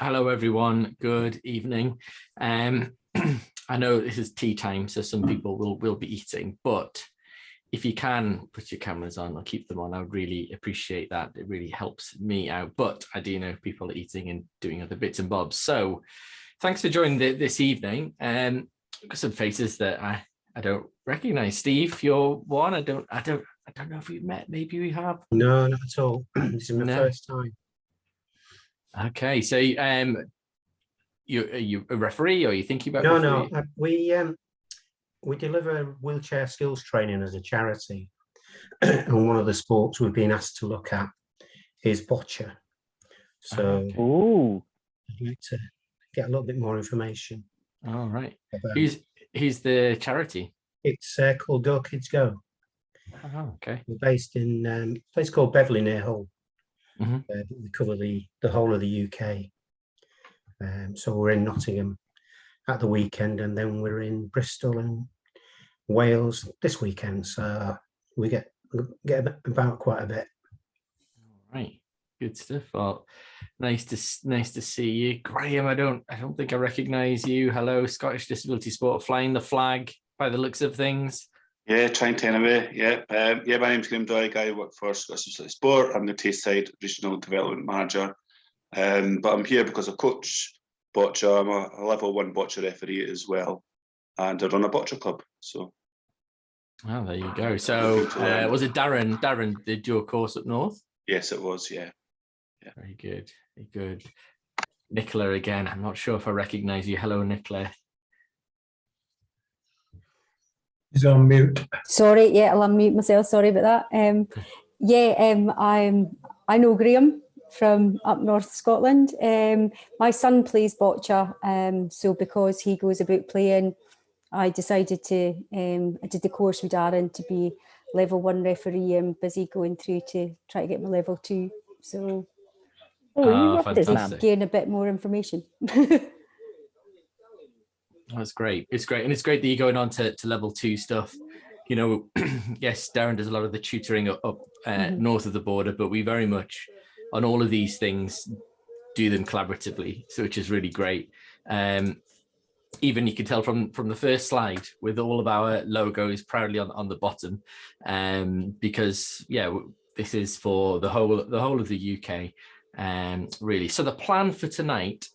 Hello, everyone. Good evening. I know this is tea time, so some people will be eating, but if you can put your cameras on or keep them on, I would really appreciate that. It really helps me out, but I do know people are eating and doing other bits and bobs. So thanks for joining this evening. Got some faces that I don't recognize. Steve, you're one. I don't know if we've met. Maybe we have. No, not at all. This is my first time. Okay, so are you a referee, or are you thinking about No, referee? we deliver wheelchair skills training as a charity, and one of the sports we've been asked to look at is Boccia. So I'd like to get a little bit more information. All right. Who's the charity? It's called Go Kids Go. Oh, okay. We're based in a place called Beverley near Hull. We cover the whole of the UK. So we're in Nottingham at the weekend, and then we're in Bristol and Wales this weekend. So we get about quite a bit. All right, good stuff. Well, nice to see you, Graham. I don't think I recognise you. Hello, Scottish Disability Sport, flying the flag by the looks of things. Yeah, trying to anyway. Yeah, my name's Graham Doig. I work for Scottish Disability Sport. I'm the Tayside Regional Development Manager. But I'm here because I coach Boccia. I'm a level 1 Boccia referee as well, and I run a Boccia club. So, well, there you go. So, was it Darren did your course up north? Yes, it was. Yeah. Very good. Very good. Nicola again. I'm not sure if I recognise you. Hello, Nicola. He's on mute. Sorry, yeah, I'll unmute myself. Sorry about that. I know Graham from up north Scotland. My son plays Boccia, so because he goes about playing, I decided to, I did the course with Darren to be level 1 referee. I'm busy going through to try to get my level 2. So, fantastic. Gain a bit more information. That's great. It's great. And it's great that you're going on to level 2 stuff. You know, yes, Darren does a lot of the tutoring up north of the border, but we very much, on all of these things, do them collaboratively, so which is really great. Even you can tell from the first slide with all of our logos proudly on the bottom, because this is for the whole of the UK, really. So the plan for tonight,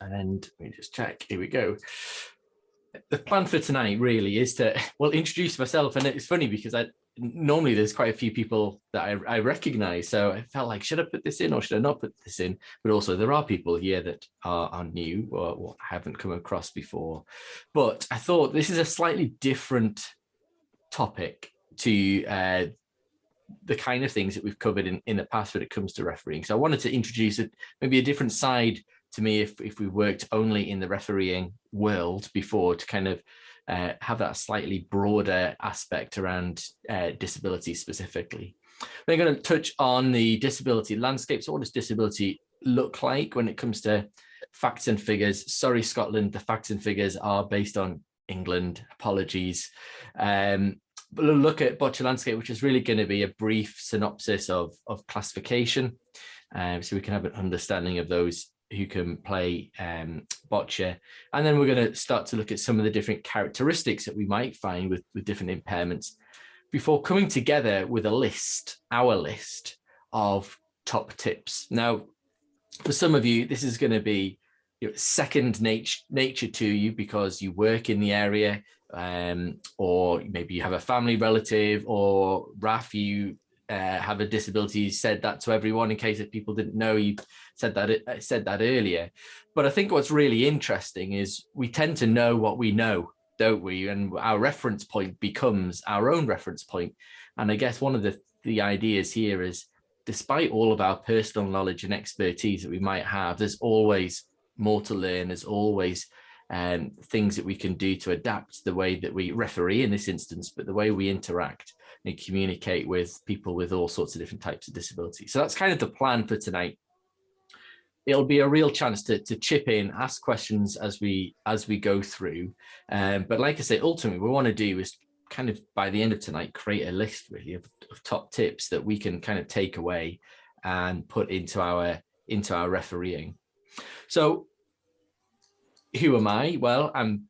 and let me just check, here we go. The plan for tonight really is to, introduce myself. And it's funny because normally there's quite a few people that I recognize. So I felt like, should I put this in or should I not put this in? But also there are people here that are new or haven't come across before. But I thought this is a slightly different topic to the kind of things that we've covered in the past when it comes to refereeing. So I wanted to introduce maybe a different side to me if we worked only in the refereeing world before, to kind of have that slightly broader aspect around disability specifically. We're going to touch on the disability landscape. So what does disability look like when it comes to facts and figures? Sorry, Scotland, the facts and figures are based on England. Apologies. But we'll look at Boccia landscape, which is really going to be a brief synopsis of classification, so we can have an understanding of those who can play Boccia. And then we're going to start to look at some of the different characteristics that we might find with different impairments before coming together with our list of top tips. Now, for some of you, this is going to be second nature to you because you work in the area, or maybe you have a family relative, or Raf, you have a disability. Said that to everyone in case if people didn't know, you said that earlier. But I think what's really interesting is we tend to know what we know, don't we? And our reference point becomes our own reference point. And I guess one of the ideas here is, despite all of our personal knowledge and expertise that we might have, there's always more to learn. There's always things that we can do to adapt the way that we referee in this instance, but the way we interact and communicate with people with all sorts of different types of disabilities. So that's kind of the plan for tonight. It'll be a real chance to chip in, ask questions as we go through. But like I say, ultimately, what we want to do is kind of by the end of tonight, create a list really of top tips that we can kind of take away and put into our refereeing. So who am I? Well, I'm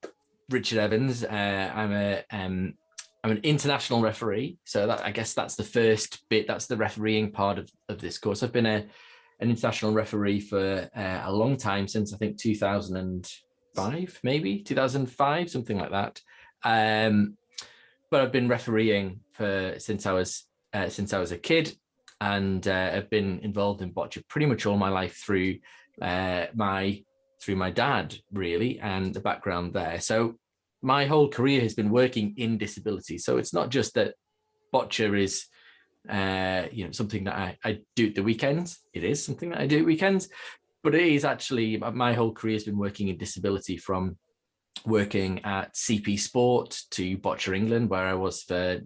Richard Evans. I'm an international referee. So that, I guess that's the first bit. That's the refereeing part of this course. I've been an international referee for a long time, since I think 2005, maybe 2005, something like that. But I've been refereeing since I was a kid, and I've been involved in boccia pretty much all my life through my dad, really, and the background there. So my whole career has been working in disability. So it's not just that boccia is something that I do at the weekends. It is something that I do at weekends, but it is actually, my whole career has been working in disability, from working at CP Sport to Boccia England, where I was for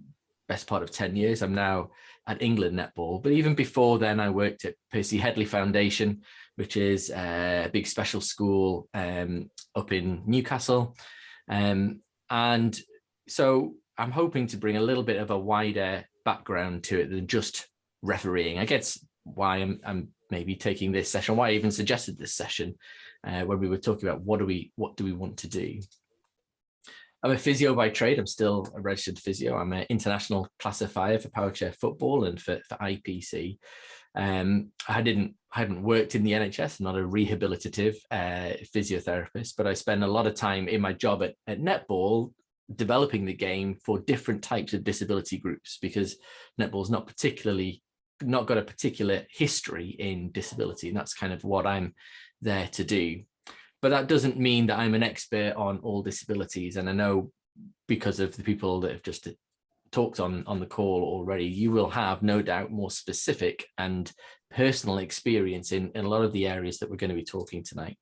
best part of 10 years. I'm now at England Netball, but even before then I worked at Percy Headley Foundation, which is a big special school up in Newcastle. And so I'm hoping to bring a little bit of a wider background to it than just refereeing. I guess why I'm maybe taking this session, why I even suggested this session, when we were talking about what do we want to do. I'm a physio by trade. I'm still a registered physio. I'm an international classifier for power chair football and for IPC. I hadn't worked in the NHS, not a rehabilitative physiotherapist, but I spend a lot of time in my job at netball developing the game for different types of disability groups, because netball's not got a particular history in disability, and that's kind of what I'm there to do. But that doesn't mean that I'm an expert on all disabilities. And I know, because of the people that have just talked on the call already, you will have no doubt more specific and personal experience in a lot of the areas that we're going to be talking tonight.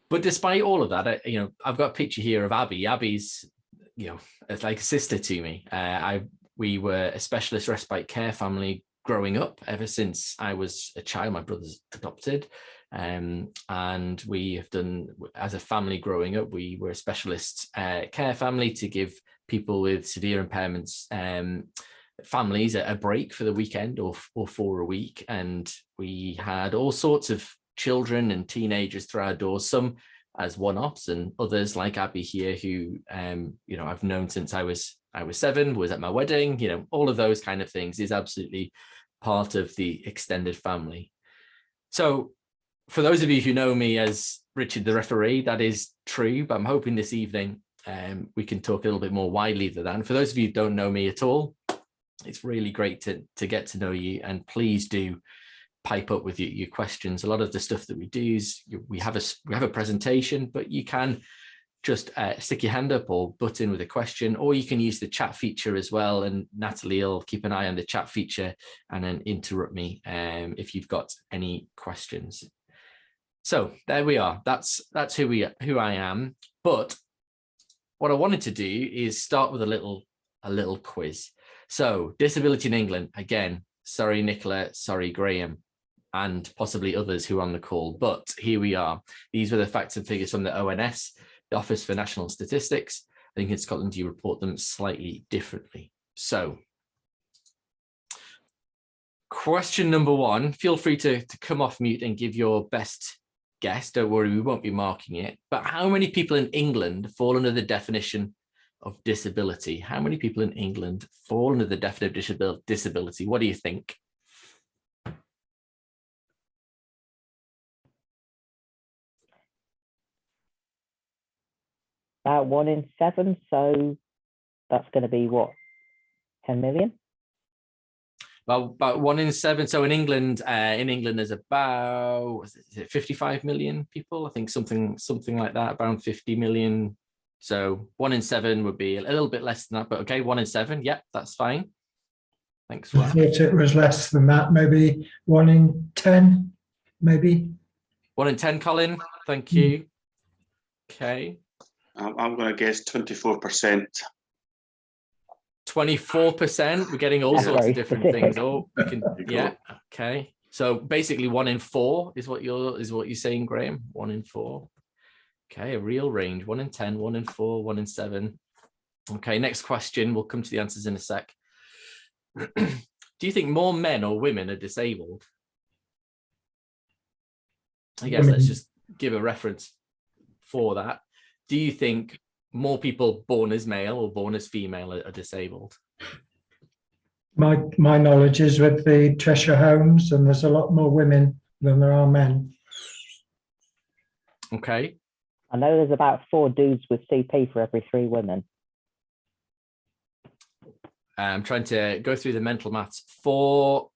But despite all of that, I've got a picture here of Abby. Abby's, like a sister to me. We were a specialist respite care family growing up ever since I was a child. My brother's adopted. And we have done, as a family growing up, we were a specialist care family to give people with severe impairments, families, a break for the weekend or for a week. And we had all sorts of children and teenagers through our doors, some as one-offs and others like Abby here, who I've known since I was 7, was at my wedding. All of those kind of things is absolutely part of the extended family. So for those of you who know me as Richard the referee, that is true, but I'm hoping this evening we can talk a little bit more widely than that. And for those of you who don't know me at all, it's really great to get to know you, and please do pipe up with your questions. A lot of the stuff that we do is we have a presentation, but you can just stick your hand up or butt in with a question, or you can use the chat feature as well. And Natalie will keep an eye on the chat feature and then interrupt me if you've got any questions. So there we are. That's who I am. But what I wanted to do is start with a little quiz. So disability in England, again, sorry Nicola, sorry Graham, and possibly others who are on the call, but here we are. These were the facts and figures from the ONS, the Office for National Statistics. I think in Scotland you report them slightly differently. So question number 1, feel free to come off mute and give your best guess. Don't worry, we won't be marking it. But how many people in England fall under the definition of disability? How many people in England fall under the definition of disability? What do you think? About 1 in 7, so that's going to be what, 10 million? Well, about 1 in 7. So in England, there's about, is it 55 million people? I think something like that, around 50 million. So 1 in 7 would be a little bit less than that, but okay, 1 in 7. Yep, that's fine. Thanks for I thought it was less than that, maybe 1 in 10, maybe. 1 in 10, Colin. Thank you. Okay. I'm going to guess 24%. 24%. We're getting all sorts of different things. Oh, we can. Yeah. Okay. So basically, 1 in 4 is what you're saying, Graham. 1 in 4. Okay, a real range. 1 in 10, 1 in 4, 1 in 7. Okay. Next question. We'll come to the answers in a sec. Do you think more men or women are disabled? I guess let's just give a reference for that. Do you think more people born as male or born as female are disabled? My knowledge is with the Cheshire homes, and there's a lot more women than there are men. Okay. I know there's about 4 dudes with CP for every 3 women. I'm trying to go through the mental maths. 4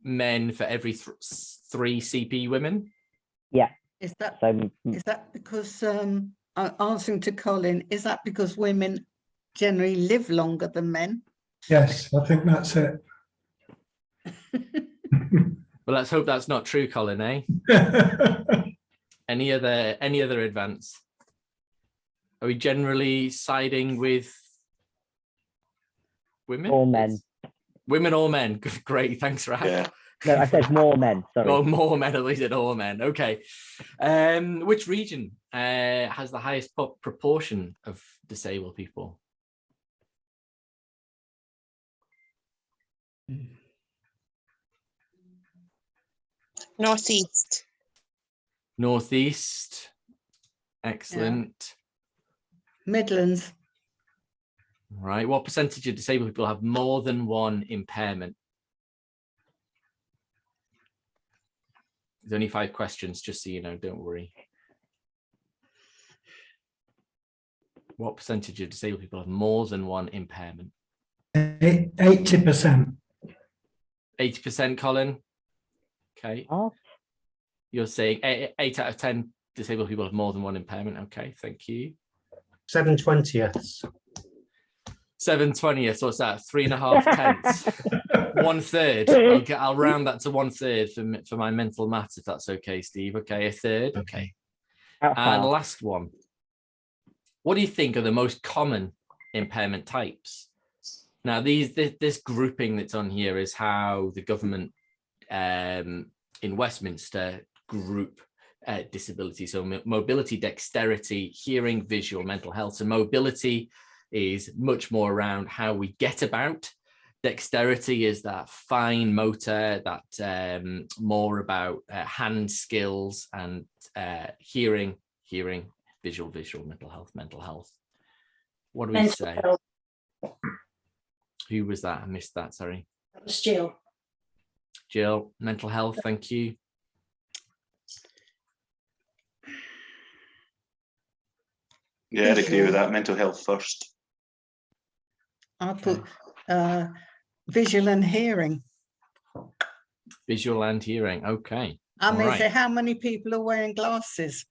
men for every 3 CP women. Yeah. Is that So because answering to Colin, is that because women generally live longer than men? Yes, I think that's it. Well, let's hope that's not true, Colin, eh? Any other advance? Are we generally siding with women? All men. Women or men? Great, thanks, Rach. Yeah. No, I said more men, sorry. Oh, more men, at least all men. Okay. Which region has the highest proportion of disabled people? Northeast. Northeast. Excellent. Midlands. Right. What percentage of disabled people have more than one impairment? There's only 5 questions, just so you know, don't worry. What percentage of disabled people have more than one impairment? 80%. 80%, Colin? Okay. Oh, You're saying 8 out of 10 disabled people have more than one impairment. Okay, thank you. 7/20ths. 7/20, so what's that? 3.5 tenths. 1/3. I'll round that to 1/3 for my mental maths, if that's okay, Steve. Okay, 1/3. Okay. And last one. What do you think are the most common impairment types? Now, this grouping that's on here is how the government in Westminster group disability. So mobility, dexterity, hearing, visual, mental health. So mobility is much more around how we get about. Dexterity is that fine motor, that more about hand skills, and hearing, visual, mental health. What do we say? Who was that? I missed that, sorry. That was Jill. Jill, mental health, thank you. Yeah, I'd agree with that. Mental health first. I put visual and hearing. Visual and hearing, okay. I mean, right. so how many people are wearing glasses?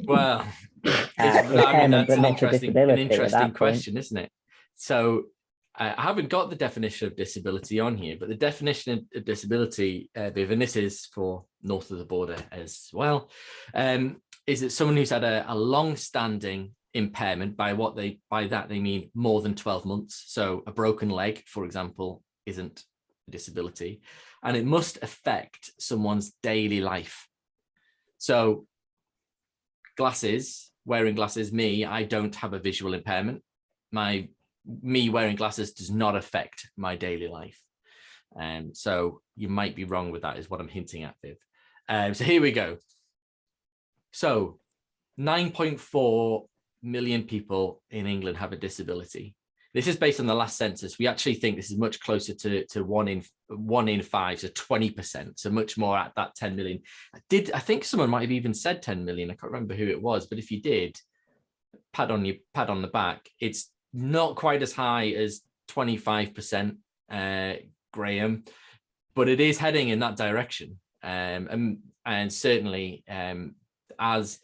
Well, that's an interesting question, isn't it? So I haven't got the definition of disability on here, but the definition of disability, Viv, and this is for north of the border as well, is that someone who's had a long-standing impairment. By that they mean more than 12 months. So a broken leg, for example, isn't a disability, and it must affect someone's daily life. So wearing glasses, I don't have a visual impairment. Me wearing glasses does not affect my daily life. So you might be wrong with that, is what I'm hinting at, Viv. So here we go. So 9.4 million people in England have a disability. This is based on the last census. We actually think this is much closer to 1 in 5, so 20%, so much more at that 10 million. I think someone might have even said 10 million. I can't remember who it was, but if you did, pat on the back. It's not quite as high as 25%, Graham, but it is heading in that direction. And certainly as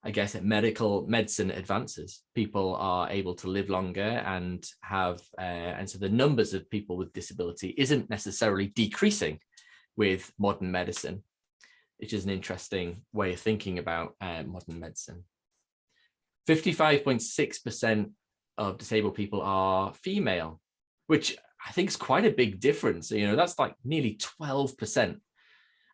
I guess medicine advances, people are able to live longer and have, and so the numbers of people with disability isn't necessarily decreasing with modern medicine, which is an interesting way of thinking about modern medicine. 55.6% of disabled people are female, which I think is quite a big difference. You know, that's like nearly 12%.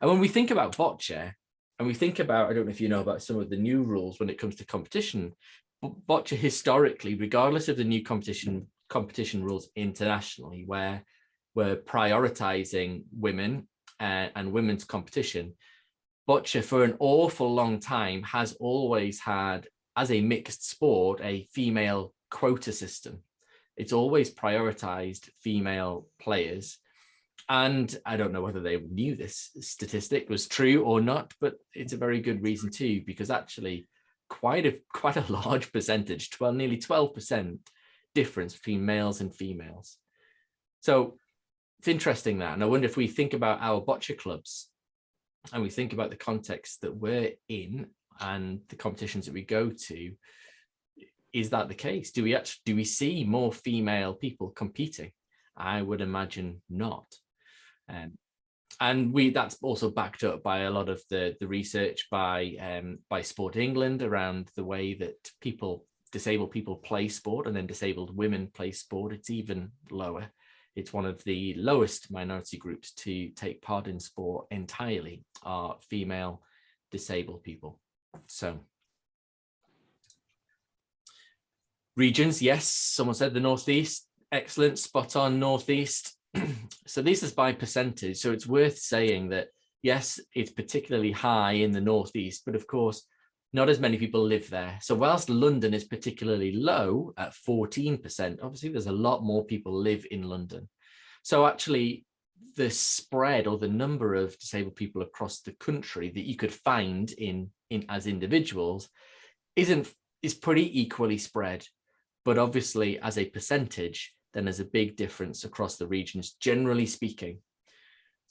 And when we think about Boccia, and we think about, I don't know if you know about some of the new rules when it comes to competition, Boccia historically, regardless of the new competition rules internationally, where we're prioritizing women and women's competition, Boccia for an awful long time has always had, as a mixed sport, a female quota system. It's always prioritized female players. And I don't know whether they knew this statistic was true or not, but it's a very good reason too, because actually quite a large percentage, nearly 12% difference between males and females. So it's interesting that, and I wonder if we think about our boccia clubs and we think about the context that we're in and the competitions that we go to, is that the case? Do we see more female people competing? I would imagine not. And that's also backed up by a lot of the research by Sport England around the way that disabled people play sport, and then disabled women play sport. It's even lower. It's one of the lowest minority groups to take part in sport entirely are female disabled people. So regions, yes, someone said the Northeast, excellent, spot on, Northeast. So this is by percentage. So it's worth saying that, yes, it's particularly high in the Northeast, but of course, not as many people live there. So whilst London is particularly low at 14%, obviously there's a lot more people live in London. So actually the spread or the number of disabled people across the country that you could find in as individuals is pretty equally spread. But obviously as a percentage, then there's a big difference across the regions. Generally speaking,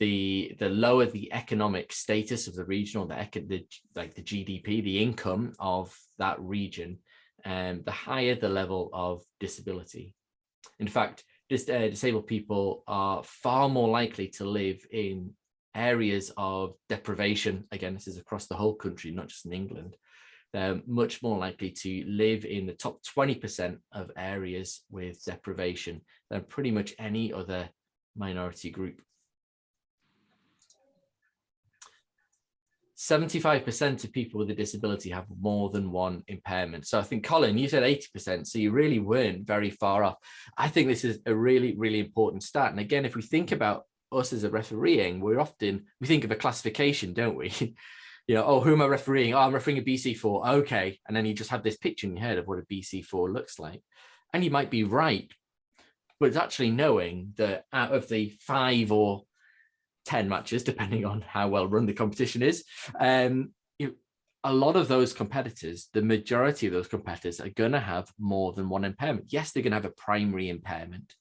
the lower the economic status of the region, or the GDP, the income of that region, the higher the level of disability. In fact, disabled people are far more likely to live in areas of deprivation. Again, this is across the whole country, not just in England. They're much more likely to live in the top 20% of areas with deprivation than pretty much any other minority group. 75% of people with a disability have more than one impairment. So I think, Colin, you said 80%, so you really weren't very far off. I think this is a really, really important stat. And again, if we think about us as a refereeing, we think of a classification, don't we? You know, oh, who am I refereeing? Oh, I'm refereeing a BC4. Okay. And then you just have this picture in your head of what a BC4 looks like. And you might be right, but it's actually knowing that out of the 5 or 10 matches, depending on how well run the competition is, a lot of those competitors, the majority of those competitors are going to have more than one impairment. Yes, they're going to have a primary impairment,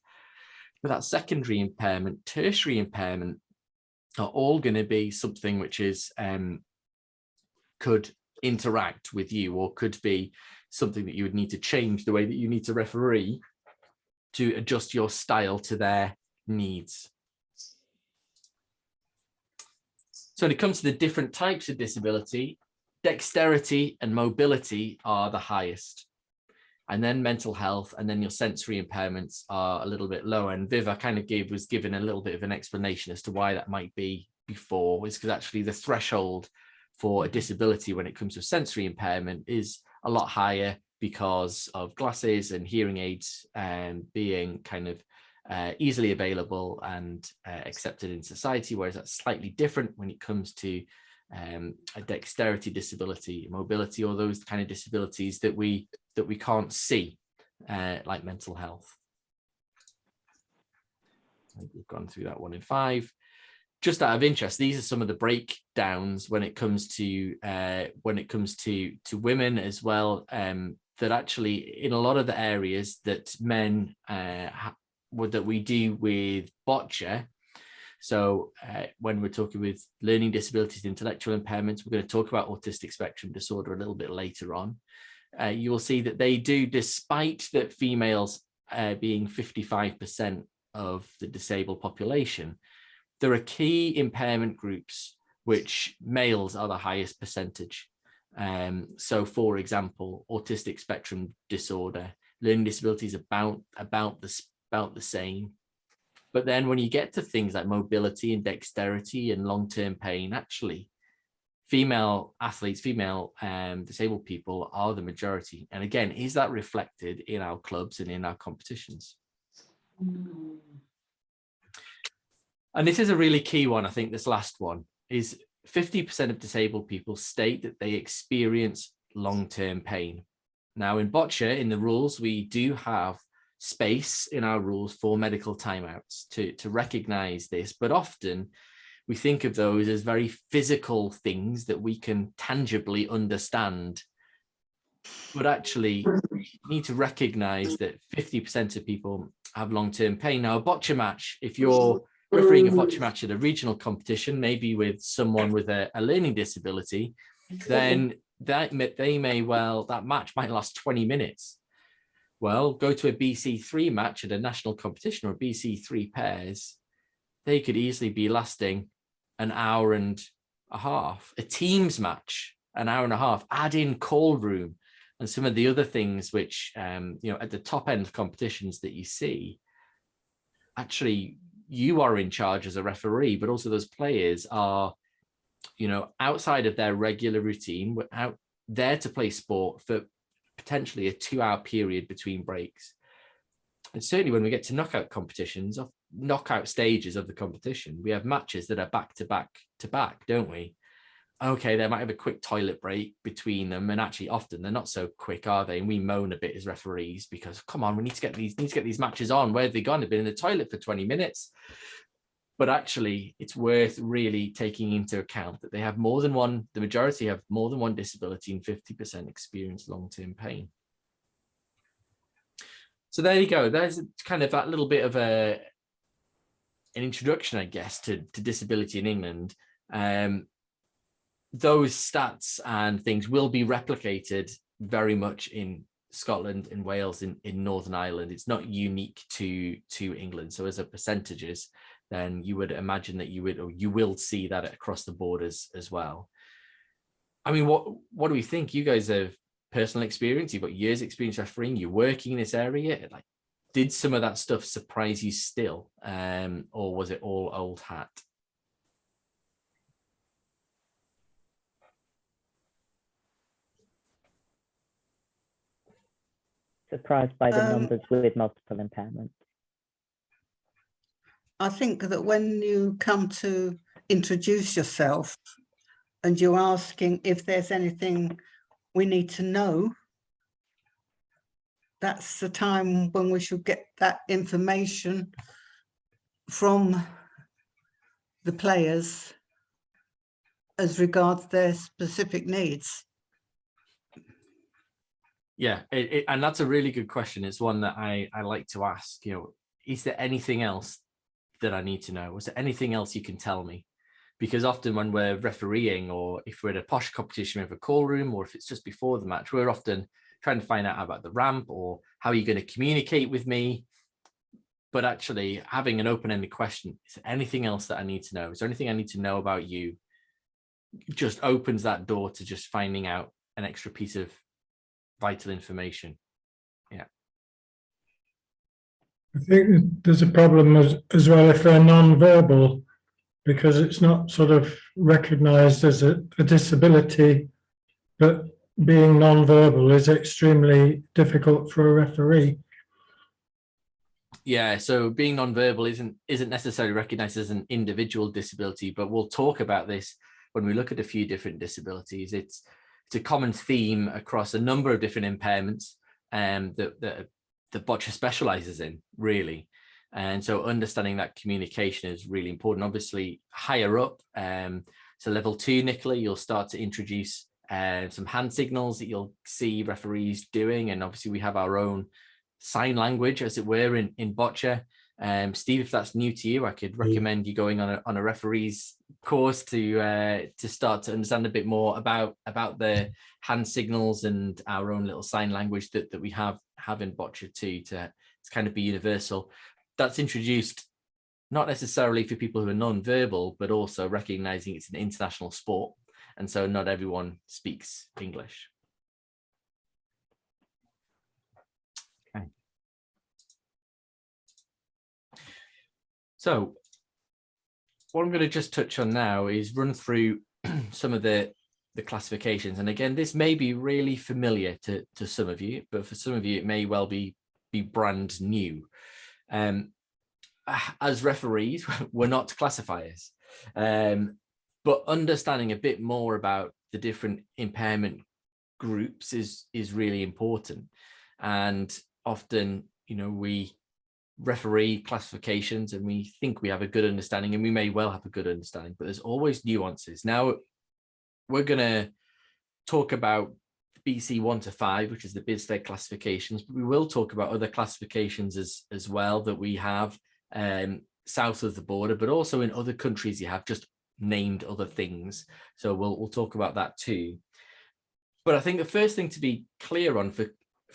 but that secondary impairment, tertiary impairment are all going to be something which is could interact with you, or could be something that you would need to change the way that you need to referee to adjust your style to their needs. So when it comes to the different types of disability, dexterity and mobility are the highest. And then mental health, and then your sensory impairments are a little bit lower. And Viv, I kind of was given a little bit of an explanation as to why that might be before, is because actually the threshold for a disability when it comes to sensory impairment is a lot higher because of glasses and hearing aids being kind of easily available and accepted in society, whereas that's slightly different when it comes to a dexterity disability, mobility, or those kind of disabilities that we can't see, like mental health. I think we've gone through that 1 in 5. Just out of interest, these are some of the breakdowns when it comes to women as well. That actually in a lot of the areas that men that we do with boccia. So when we're talking with learning disabilities, intellectual impairments, we're going to talk about autistic spectrum disorder a little bit later on. You will see that they do, despite that females being 55% of the disabled population, there are key impairment groups which males are the highest percentage. So for example, autistic spectrum disorder, learning disabilities about the same. But then when you get to things like mobility and dexterity and long-term pain, actually female athletes, female disabled people are the majority. And again, is that reflected in our clubs and in our competitions? And this is a really key one. I think this last one is 50% of disabled people state that they experience long-term pain. Now in Boccia, in the rules, we do have space in our rules for medical timeouts to recognize this, but often we think of those as very physical things that we can tangibly understand. But actually, you need to recognize that 50% of people have long-term pain. Now, a Boccia match, if you're refereeing a Boccia match at a regional competition, maybe with someone with a learning disability, then that match might last 20 minutes. Well, go to a BC3 match at a national competition or BC3 pairs, they could easily be lasting an hour and a half. A teams match, an hour and a half. Add in call room and some of the other things which, at the top end of competitions that you see, actually you are in charge as a referee, but also those players are, outside of their regular routine, out there to play sport for potentially a 2-hour period between breaks. And certainly when we get to knockout competitions, knockout stages of the competition, we have matches that are back to back to back, don't we? Okay, they might have a quick toilet break between them, and actually often they're not so quick, are they? And we moan a bit as referees because, come on, we need to get these matches on. Where have they gone? They've been in the toilet for 20 minutes. But actually, it's worth really taking into account that they have more than one, the majority have more than one disability, and 50% experience long-term pain. So there you go. There's kind of that little bit of an introduction, I guess, to disability in England. Those stats and things will be replicated very much in Scotland, in Wales, in Northern Ireland. It's not unique to England. So as a percentages, then you would imagine that you will see that across the borders as well. I mean, what do we think? You guys have personal experience, you've got years experience refereeing, you're working in this area. Like, did some of that stuff surprise you still? Or was it all old hat? Surprised by the numbers with multiple impairments. I think that when you come to introduce yourself and you're asking if there's anything we need to know, that's the time when we should get that information from the players as regards their specific needs. Yeah, and that's a really good question. It's one that I like to ask, is there anything else that I need to know? Was there anything else you can tell me? Because often when we're refereeing, or if we're at a posh competition, we have a call room, or if it's just before the match, we're often trying to find out about the ramp or how are you going to communicate with me. But actually having an open-ended question, is there anything else that I need to know? Is there anything I need to know about you? Just opens that door to just finding out an extra piece of vital information. Yeah. I think there's a problem as well if they're non-verbal, because it's not sort of recognised as a disability, but being non-verbal is extremely difficult for a referee. Yeah, so being non-verbal isn't necessarily recognised as an individual disability, but we'll talk about this when we look at a few different disabilities. It's a common theme across a number of different impairments that Boccia specialises in, really. And so understanding that communication is really important. Obviously, higher up, so level 2, Nicola, you'll start to introduce some hand signals that you'll see referees doing. And obviously we have our own sign language, as it were, in Boccia. Steve, if that's new to you, I could recommend you going on a referee's course to start to understand a bit more about the hand signals and our own little sign language that we have in Boccia too, to kind of be universal. That's introduced not necessarily for people who are non-verbal, but also recognizing it's an international sport, and so not everyone speaks English. Okay. So what I'm going to just touch on now is run through some of the classifications. And again, this may be really familiar to some of you, but for some of you, it may well be brand new. As referees, we're not classifiers. but understanding a bit more about the different impairment groups is really important. And often, you know, we referee classifications and we think we have a good understanding, and we may well have a good understanding, but there's always nuances. Now we're going to talk about BC 1 to 5, which is the BISFED classifications, but we will talk about other classifications as well that we have south of the border, but also in other countries you have just named other things. So we'll talk about that too. But I think the first thing to be clear on for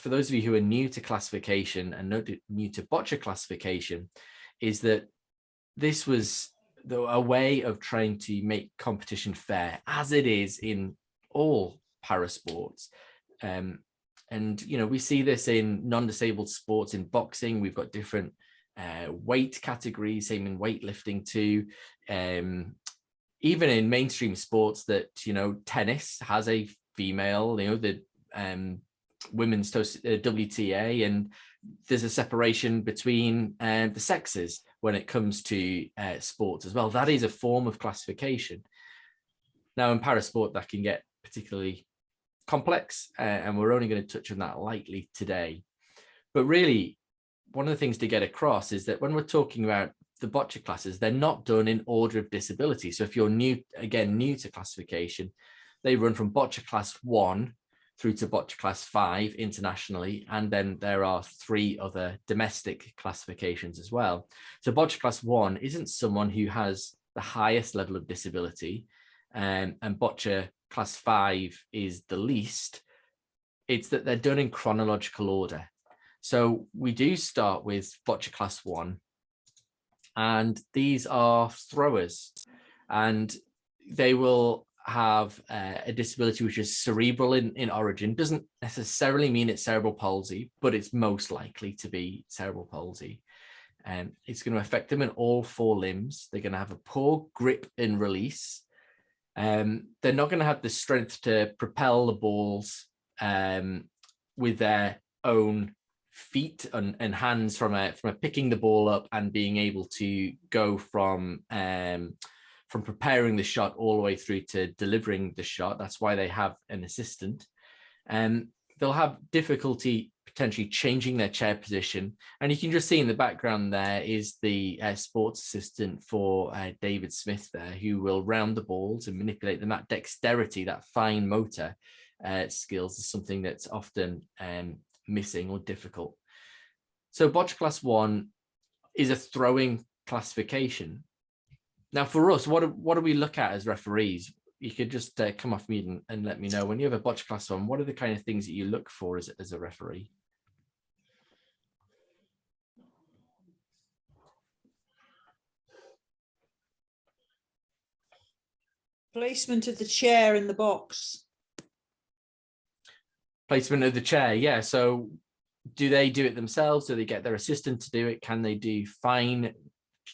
those of you who are new to classification and new to Boccia classification is that this was a way of trying to make competition fair, as it is in all parasports. And, you know, we see this in non-disabled sports. In boxing, we've got different weight categories, same in weightlifting too. Even in mainstream sports that, you know, tennis has a female, you know, the women's WTA, and there's a separation between the sexes when it comes to sports as well. That is a form of classification. Now in parasport, that can get particularly complex, and we're only going to touch on that lightly today. But really, one of the things to get across is that when we're talking about the Boccia classes, they're not done in order of disability. So if you're new to classification, they run from Boccia class 1 through to Boccia class 5 internationally, and then there are 3 other domestic classifications as well. So Boccia class 1 isn't someone who has the highest level of disability, and Boccia class 5 is the least. It's that they're done in chronological order. So we do start with Boccia class 1, and these are throwers, and they will have a disability which is cerebral in origin. Doesn't necessarily mean it's cerebral palsy, but it's most likely to be cerebral palsy. And it's going to affect them in all 4 limbs. They're going to have a poor grip and release. They're not going to have the strength to propel the balls with their own feet and hands from picking the ball up and being able to go from preparing the shot all the way through to delivering the shot. That's why they have an assistant. And they'll have difficulty potentially changing their chair position. And you can just see in the background there is the sports assistant for David Smith there, who will round the balls and manipulate them. That dexterity, that fine motor skills is something that's often missing or difficult. So Boccia class 1 is a throwing classification. Now for us, what do we look at as referees? You could just come off mute and let me know. When you have a Boccia class 1, what are the kind of things that you look for as a referee? Placement of the chair in the box. Placement of the chair, yeah. So do they do it themselves? Do they get their assistant to do it? Can they do fine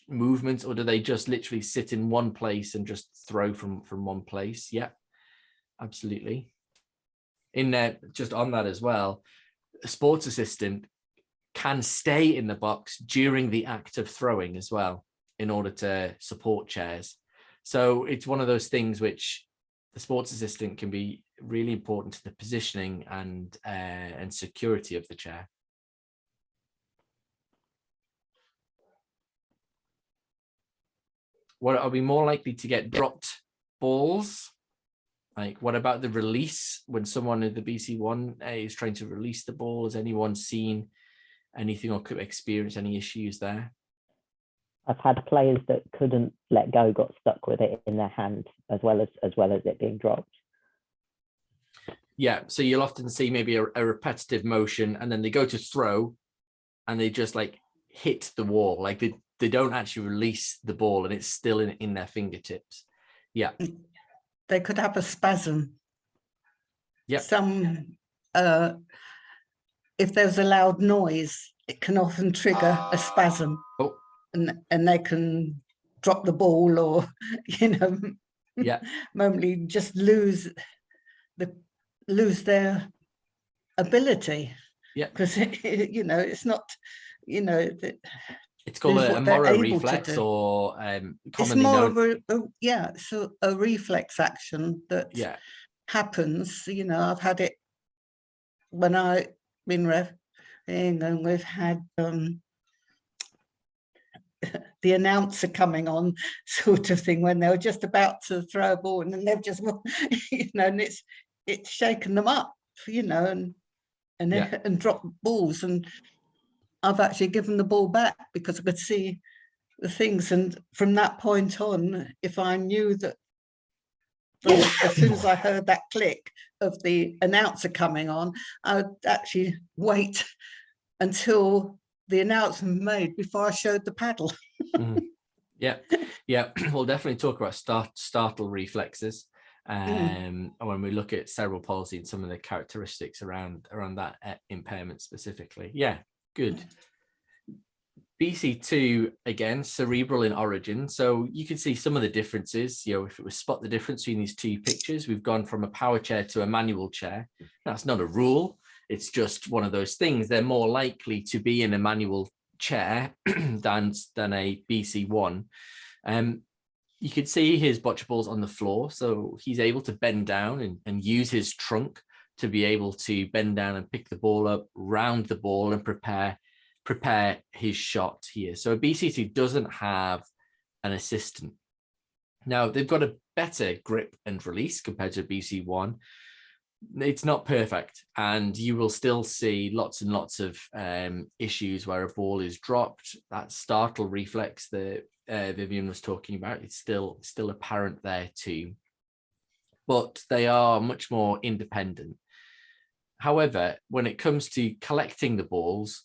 movements, or do they just literally sit in one place and just throw from one place? Yeah, absolutely. In there, just on that as well, a sports assistant can stay in the box during the act of throwing as well in order to support chairs. So it's one of those things which the sports assistant can be really important to the positioning and security of the chair. What are we more likely to get dropped balls? Like, what about the release when someone in the BC1 is trying to release the ball? Has anyone seen anything or could experience any issues there? I've had players that couldn't let go, got stuck with it in their hand, as well as it being dropped. Yeah, so you'll often see maybe a repetitive motion, and then they go to throw, and they just like hit the wall, like they don't actually release the ball, and it's still in their fingertips. Yeah, they could have a spasm. Yeah, some if there's a loud noise, it can often trigger a spasm. Oh. And they can drop the ball, or yeah, momently just lose their ability. Yeah, because it's not, It's called is a what they're motor able to reflex, do. or It's commonly more known. of so a reflex action that Yeah, happens. You know, I've had it when I've been refereeing, and we've had the announcer coming on, sort of thing, when they were just about to throw a ball, and then they've just, you know, and it's shaken them up, you know, and dropped balls, and I've actually given the ball back because I could see the things, and from that point on, if I knew that as soon as I heard that click of the announcer coming on, I would actually wait until the announcement made before I showed the paddle. Yeah, we'll definitely talk about startle reflexes when we look at cerebral palsy and some of the characteristics around that impairment specifically. Yeah, good. BC2, again, cerebral in origin. So you can see some of the differences. You know, if it was spot the difference between these two pictures, we've gone from a power chair to a manual chair. That's not a rule. It's just one of those things. They're more likely to be in a manual chair than a BC1. You can see his boccia balls on the floor. So he's able to bend down and use his trunk to be able to bend down and pick the ball up, round the ball, and prepare his shot here. So a BC2 doesn't have an assistant. Now, they've got a better grip and release compared to a BC1. It's not perfect, and you will still see lots and lots of issues where a ball is dropped. That startle reflex that Vivian was talking about, it's still apparent there too. But they are much more independent. However, when it comes to collecting the balls,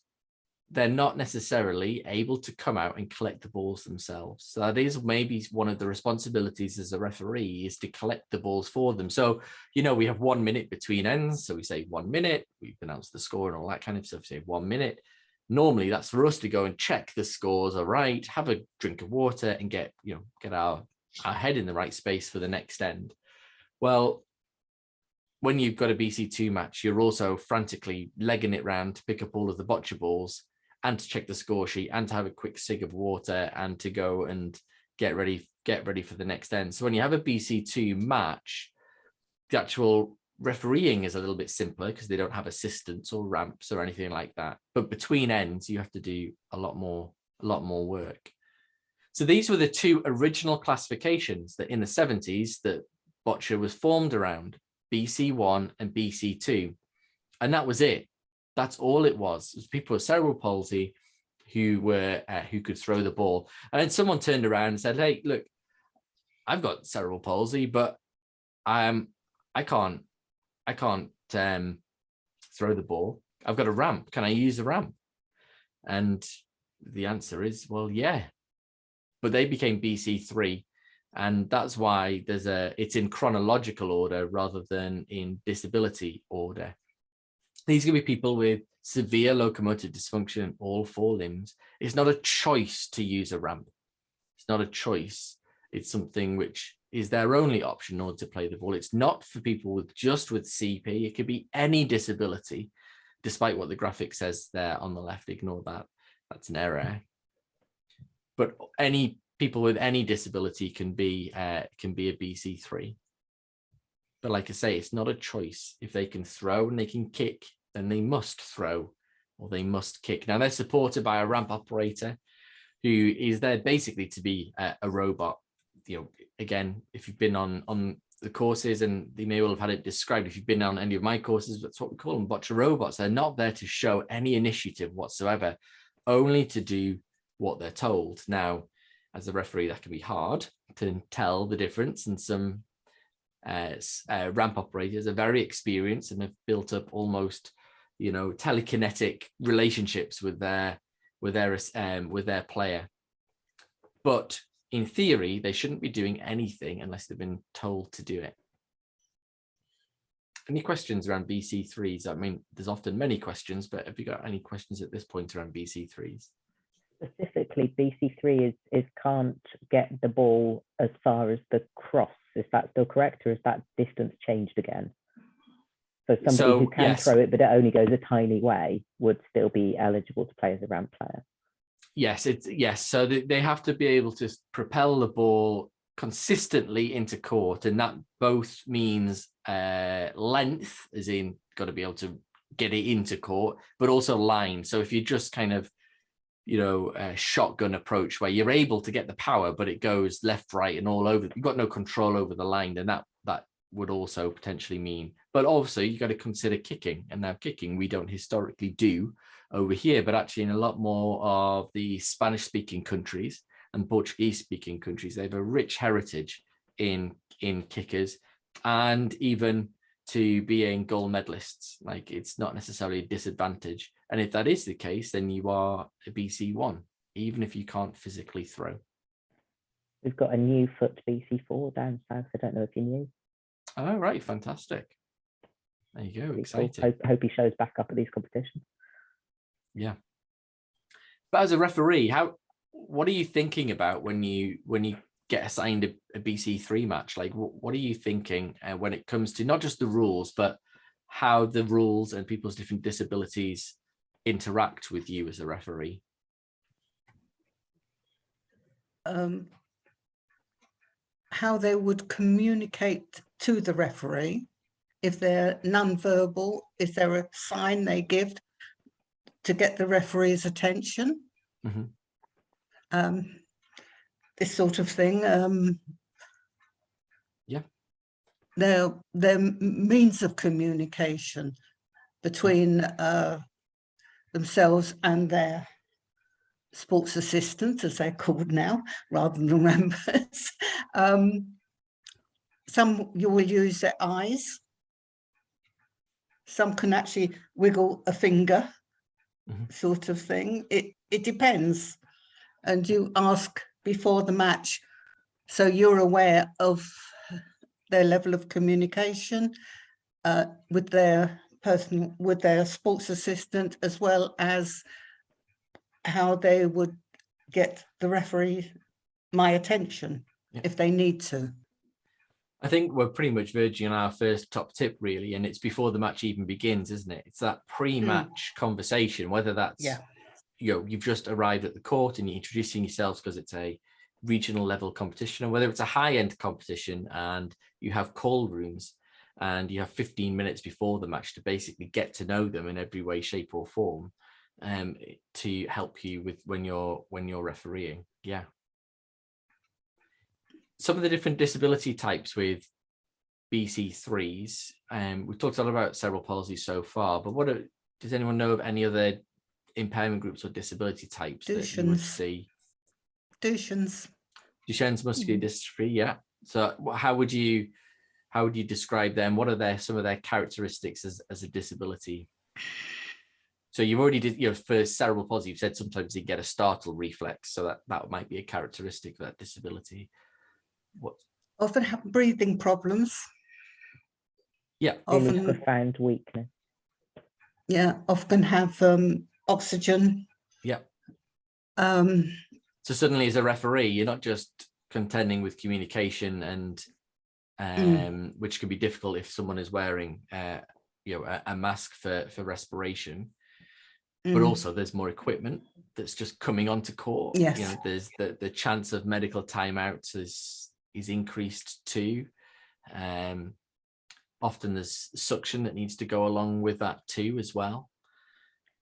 they're not necessarily able to come out and collect the balls themselves. So that is maybe one of the responsibilities as a referee, is to collect the balls for them. So, you know, we have 1 minute between ends. So we say 1 minute, we've announced the score and all that kind of stuff. Say 1 minute. Normally that's for us to go and check the scores are right, have a drink of water, and get our head in the right space for the next end. Well, when you've got a BC2 match, you're also frantically legging it round to pick up all of the boccia balls, and to check the score sheet, and to have a quick sig of water, and to go and get ready for the next end. So when you have a BC2 match, the actual refereeing is a little bit simpler because they don't have assistants or ramps or anything like that. But between ends, you have to do a lot more work. So these were the two original classifications that in the 70s that boccia was formed around: BC1 and BC2, and that was it. That's all it was. It was people with cerebral palsy who could throw the ball. And then someone turned around and said, "Hey, look, I've got cerebral palsy, but I can't throw the ball. I've got a ramp. Can I use a ramp?" And the answer is, well, yeah. But they became BC3, and that's why it's in chronological order rather than in disability order. These can be people with severe locomotor dysfunction in all 4 limbs. It's not a choice to use a ramp. It's not a choice. It's something which is their only option in order to play the ball. It's not for people with CP. It could be any disability, despite what the graphic says there on the left. Ignore that. That's an error. But any people with any disability can be a BC3. But like I say, it's not a choice. If they can throw and they can kick, then they must throw or they must kick. Now, they're supported by a ramp operator who is there basically to be a robot. You know, again, if you've been on the courses, and they may well have had it described, if you've been on any of my courses, that's what we call them, boccia robots. They're not there to show any initiative whatsoever, only to do what they're told. Now, as a referee, that can be hard to tell the difference, and some ramp operators are very experienced and have built up almost, telekinetic relationships with their player. But in theory, they shouldn't be doing anything unless they've been told to do it. Any questions around BC3s? I mean, there's often many questions, but have you got any questions at this point around BC3s? Specifically, BC3 is can't get the ball as far as the cross. Is that still correct, or is that distance changed again? So somebody who can throw it, but it only goes a tiny way, would still be eligible to play as a ramp player. Yes, yes. So they have to be able to propel the ball consistently into court, and that both means length, as in got to be able to get it into court, but also line. So if you just kind of, a shotgun approach where you're able to get the power, but it goes left, right, and all over, you've got no control over the line, then that would also potentially mean. But also you got to consider kicking, and now kicking we don't historically do over here, but actually in a lot more of the Spanish-speaking countries and Portuguese-speaking countries, they have a rich heritage in kickers, and even to being gold medalists. Like, it's not necessarily a disadvantage. And if that is the case, then you are a BC1, even if you can't physically throw. We've got a new foot BC4 down south. I don't know if you knew. Oh, right. Fantastic. There you go. Pretty Exciting. cool. Hope he shows back up at these competitions. Yeah. But as a referee, what are you thinking about when you get assigned a BC3 match? Like, what are you thinking when it comes to not just the rules, but how the rules and people's different disabilities interact with you as a referee? How they would communicate to the referee, if they're non-verbal, is there a sign they give to get the referee's attention? Mm-hmm. This sort of thing. Yeah. Their means of communication between themselves and their sports assistant, as they're called now, rather than members. Some you will use their eyes. Some can actually wiggle a finger, sort of thing. It depends. And you ask before the match, so you're aware of their level of communication with their sports assistant, as well as how they would get the referee my attention if they need to. I think we're pretty much verging on our first top tip, really, and it's before the match even begins, isn't it? It's that pre-match conversation, whether that's you've just arrived at the court and you're introducing yourselves because it's a regional level competition, or whether it's a high-end competition and you have call rooms and you have 15 minutes before the match to basically get to know them in every way, shape, or form, to help you with when you're refereeing. Yeah. Some of the different disability types with BC3s, we've talked a lot about cerebral palsy so far, but does anyone know of any other impairment groups or disability types that you would see? Duchenne's muscular dystrophy, yeah. So how would you describe them? What are some of their characteristics as a disability? So you've already did, for cerebral palsy, you've said sometimes you get a startle reflex, so that might be a characteristic of that disability. Often have breathing problems. Yeah. Really profound weakness. Yeah, often have oxygen. Yeah. So suddenly, as a referee, you're not just contending with communication and which can be difficult if someone is wearing a mask for respiration, but also there's more equipment that's just coming onto court. Yes. There's the chance of medical timeouts is increased too. Often there's suction that needs to go along with that too as well.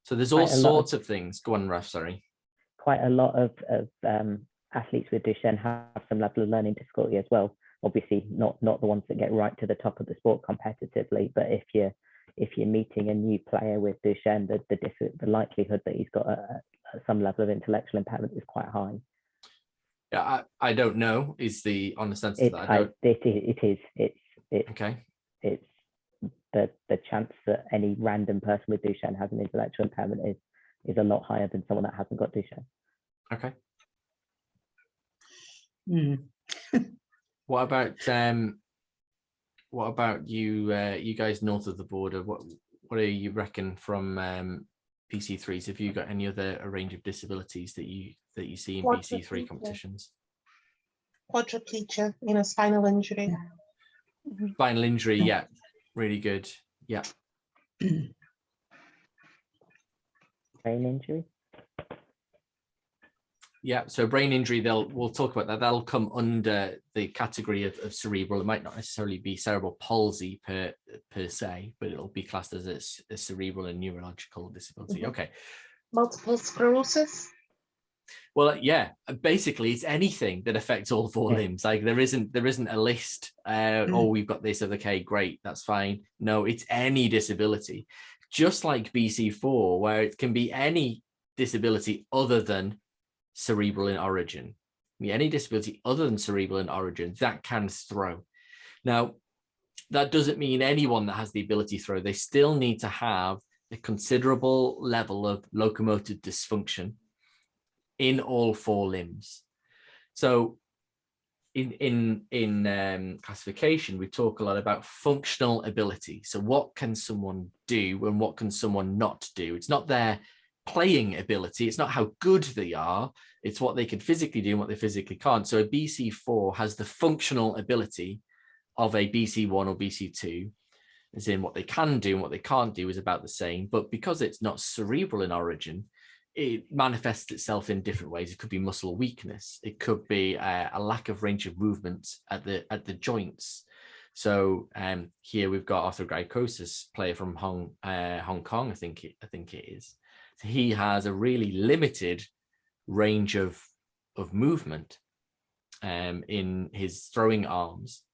So there's all sorts of things. Go on, Raf, sorry. Quite a lot of athletes with Duchenne have some level of learning difficulty as well. Obviously not the ones that get right to the top of the sport competitively, but if you're meeting a new player with Duchenne, the likelihood that he's got some level of intellectual impairment is quite high. Yeah, I don't know is the honest answer to that. It is. Okay. It's the chance that any random person with Duchenne has an intellectual impairment is a lot higher than someone that hasn't got Duchenne. Okay. What about you guys north of the border? What do you reckon from BC3s? Have you got any other range of disabilities that you see in BC3 competitions? Quadriplegia, spinal injury. Spinal injury, yeah, really good. Yeah. Brain injury. Yeah, so brain injury, we'll talk about that. That'll come under the category of cerebral. It might not necessarily be cerebral palsy per se, but it'll be classed as a cerebral and neurological disability. Okay. Multiple sclerosis. Well, yeah, basically it's anything that affects all four limbs. Like there isn't a list. Oh, we've got this. Okay, great, that's fine. No, it's any disability, just like BC4, where it can be any disability other than cerebral in origin. Any disability other than cerebral in origin that can throw. Now, that doesn't mean anyone that has the ability to throw. They still need to have a considerable level of locomotor dysfunction in all four limbs. So in classification, we talk a lot about functional ability. So what can someone do and what can someone not do? It's not their playing ability. It's not how good they are. It's what they can physically do and what they physically can't. So a BC4 has the functional ability of a BC1 or BC2, as in what they can do and what they can't do is about the same. But because it's not cerebral in origin, it manifests itself in different ways. It could be muscle weakness. It could be a lack of range of movement at the joints. So here we've got arthrogryposis, player from Hong Kong, I think it is. So he has a really limited range of movement in his throwing arms.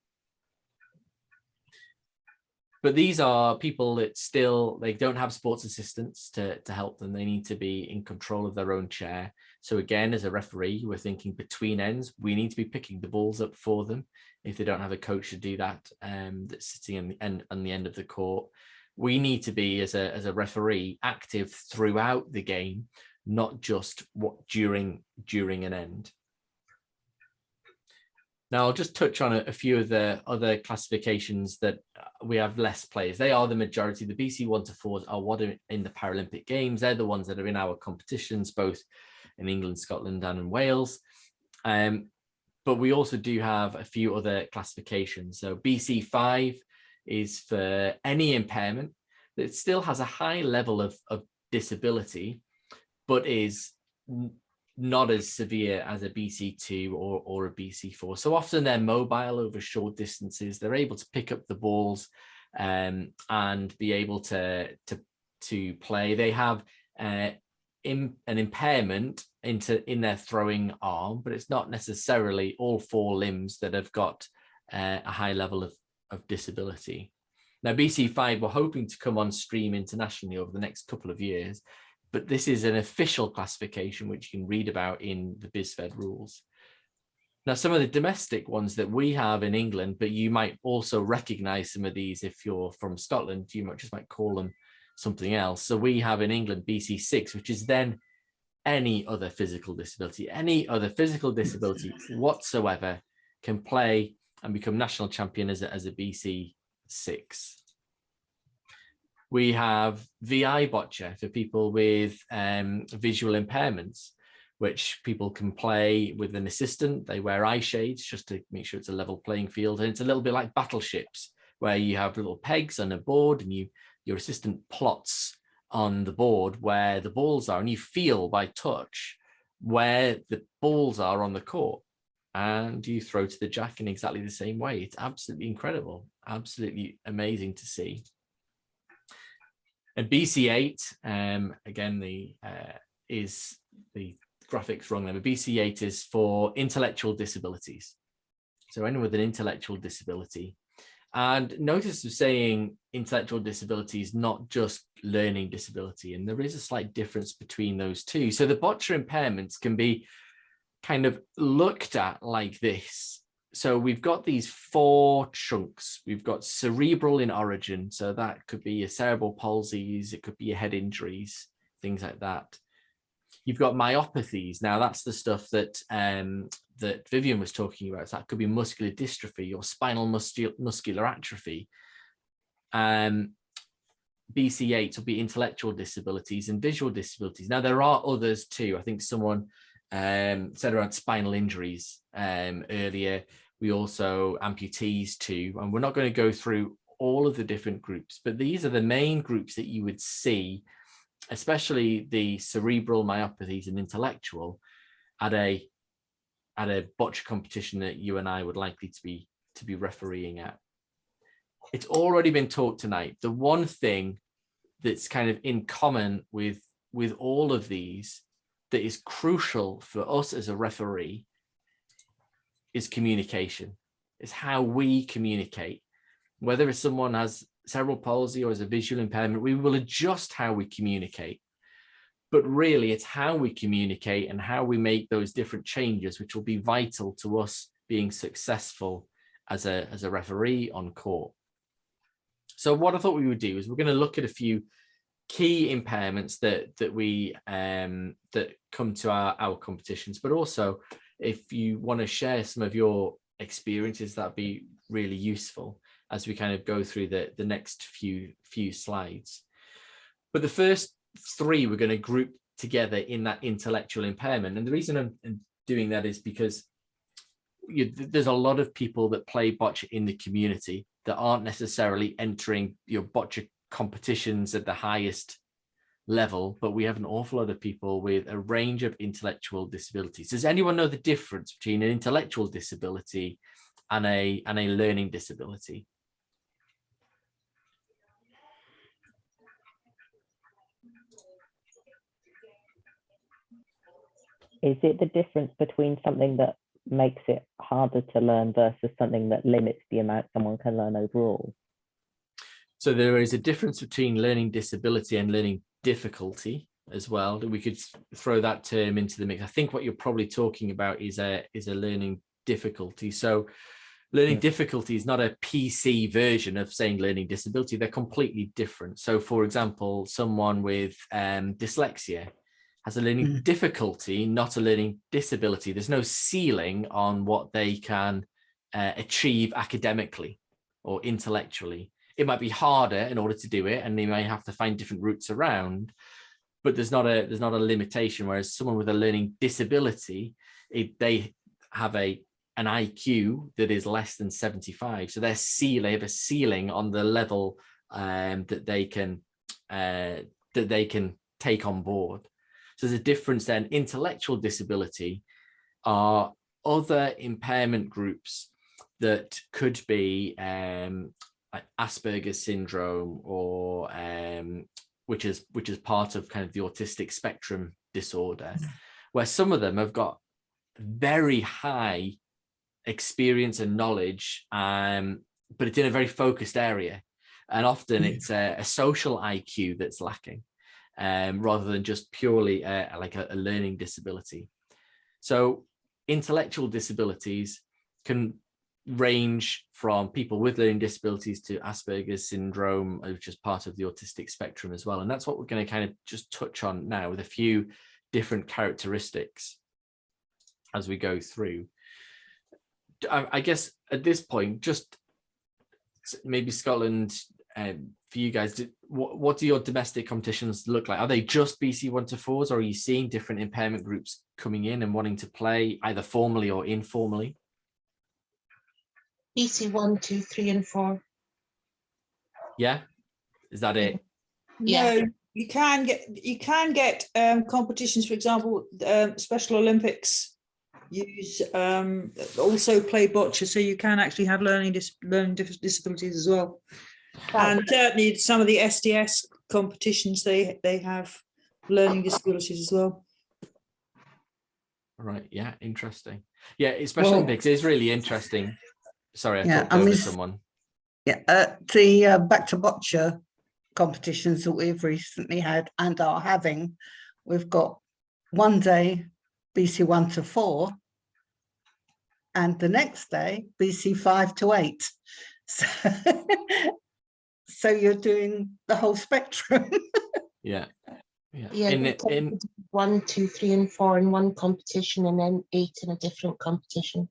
But these are people that still, they don't have sports assistants to help them. They need to be in control of their own chair. So again, as a referee, we're thinking between ends, we need to be picking the balls up for them. If they don't have a coach to do that, that's sitting on the end of the court. We need to be, as a referee, active throughout the game, not just during an end. Now, I'll just touch on a few of the other classifications that we have less players. They are the majority. The BC 1 to 4s are what are in the Paralympic Games. They're the ones that are in our competitions, both in England, Scotland, and in Wales. But we also do have a few other classifications. So BC 5 is for any impairment that still has a high level of disability, but is not as severe as a BC2 or a BC4. So often they're mobile over short distances. They're able to pick up the balls and be able to play. They have an impairment in their throwing arm, but it's not necessarily all four limbs that have got a high level of disability. Now, BC5, we're hoping to come on stream internationally over the next couple of years, but this is an official classification, which you can read about in the BizFed rules. Now, some of the domestic ones that we have in England, but you might also recognize some of these if you're from Scotland, you might call them something else. So we have in England BC6, which is then any other physical disability whatsoever can play and become national champion as a BC6. We have VI Boccia for people with visual impairments, which people can play with an assistant. They wear eye shades just to make sure it's a level playing field. And it's a little bit like battleships, where you have little pegs on a board and your assistant plots on the board where the balls are, and you feel by touch where the balls are on the court. And you throw to the jack in exactly the same way. It's absolutely incredible, absolutely amazing to see. And BC8, again, is the graphics wrong there, but BC8 is for intellectual disabilities. So anyone with an intellectual disability. And notice of saying intellectual disability is not just learning disability, and there is a slight difference between those two. So the Boccia impairments can be kind of looked at like this. So we've got these four chunks. We've got cerebral in origin. So that could be your cerebral palsies, it could be your head injuries, things like that. You've got myopathies. Now that's the stuff that that Vivian was talking about. So that could be muscular dystrophy or spinal muscular atrophy. BC8 will be intellectual disabilities and visual disabilities. Now there are others too. I think someone said around spinal injuries earlier. We also amputees too, and we're not going to go through all of the different groups, but these are the main groups that you would see, especially the cerebral myopathies and intellectual. at a boccia competition that you and I would likely to be refereeing at. It's already been taught tonight. The one thing that's kind of in common with all of these that is crucial for us as a referee is communication. It's how we communicate. Whether it's someone has cerebral palsy or has a visual impairment, we will adjust how we communicate. But really, it's how we communicate and how we make those different changes, which will be vital to us being successful as a referee on court. So what I thought we would do is we're going to look at a few key impairments that come to our competitions, but also if you want to share some of your experiences, that'd be really useful as we kind of go through the next few slides. But the first three we're going to group together in that intellectual impairment, and the reason I'm doing that is because there's a lot of people that play boccia in the community that aren't necessarily entering your boccia competitions at the highest level, but we have an awful lot of people with a range of intellectual disabilities. Does anyone know the difference between an intellectual disability and a learning disability? Is it the difference between something that makes it harder to learn versus something that limits the amount someone can learn overall? So there is a difference between learning disability and learning difficulty as well. We could throw that term into the mix. I think what you're probably talking about is a learning difficulty. So learning difficulty is not a PC version of saying learning disability. They're completely different. So for example, someone with dyslexia has a learning difficulty, not a learning disability. There's no ceiling on what they can achieve academically or intellectually. It might be harder in order to do it, and they may have to find different routes around, but there's not a limitation. Whereas someone with a learning disability, they have an IQ that is less than 75. So they have a ceiling on the level that they can take on board. So there's a difference then. Intellectual disability are other impairment groups that could be like Asperger's syndrome, or which is part of kind of the autistic spectrum disorder, where some of them have got very high experience and knowledge, but it's in a very focused area, and often it's a social IQ that's lacking, rather than just purely like a learning disability. So intellectual disabilities can range from people with learning disabilities to Asperger's syndrome, which is part of the autistic spectrum as well. And that's what we're going to kind of just touch on now, with a few different characteristics as we go through. I guess at this point, just maybe Scotland, for you guys, what do your domestic competitions look like? Are they just BC 1 to 4s, or are you seeing different impairment groups coming in and wanting to play either formally or informally? BC 1, 2, 3, and 4. Yeah, is that it? Yeah. No, you can get competitions. For example, Special Olympics use also play boccia, so you can actually have learning disabilities as well. And certainly some of the SDS competitions, they have learning disabilities as well. Right. Yeah. Interesting. Yeah. Special Olympics is really interesting. Sorry, I talked over someone. Yeah. The back to boccia competitions that we've recently had and are having, we've got one day BC 1 to 4, and the next day BC 5 to 8. So you're doing the whole spectrum. Yeah. Yeah. Yeah. 1, 2, 3, and 4 in one competition, and then 8 in a different competition.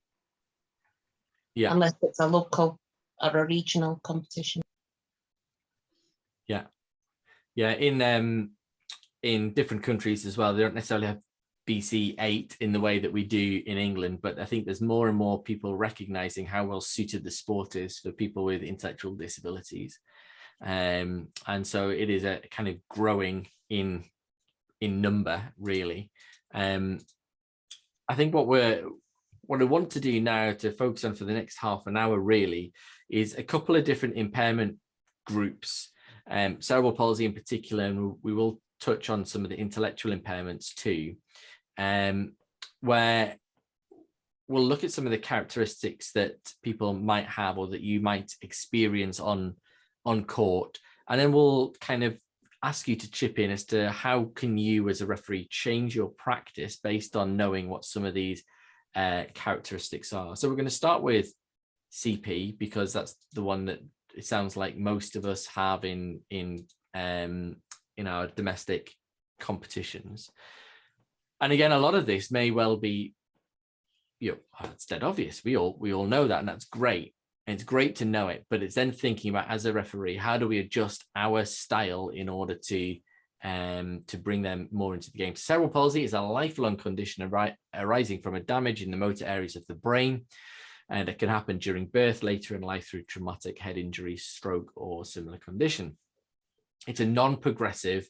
Yeah. Unless it's a local or a regional competition. Yeah. Yeah. In different countries as well, they don't necessarily have BC 8 in the way that we do in England, but I think there's more and more people recognizing how well suited the sport is for people with intellectual disabilities. And so it is a kind of growing in number, really. I think what I want to do now to focus on for the next half an hour really is a couple of different impairment groups, cerebral palsy in particular, and we will touch on some of the intellectual impairments too, where we'll look at some of the characteristics that people might have or that you might experience on court, and then we'll kind of ask you to chip in as to how can you as a referee change your practice based on knowing what some of these characteristics are. So we're going to start with CP because that's the one that it sounds like most of us have in our domestic competitions. And again, a lot of this may well be, it's dead obvious. We all know that, and that's great. And it's great to know it, but it's then thinking about, as a referee, how do we adjust our style in order to bring them more into the game. Cerebral palsy is a lifelong condition arising from a damage in the motor areas of the brain, and it can happen during birth, later in life through traumatic head injury, stroke, or similar condition. It's a non-progressive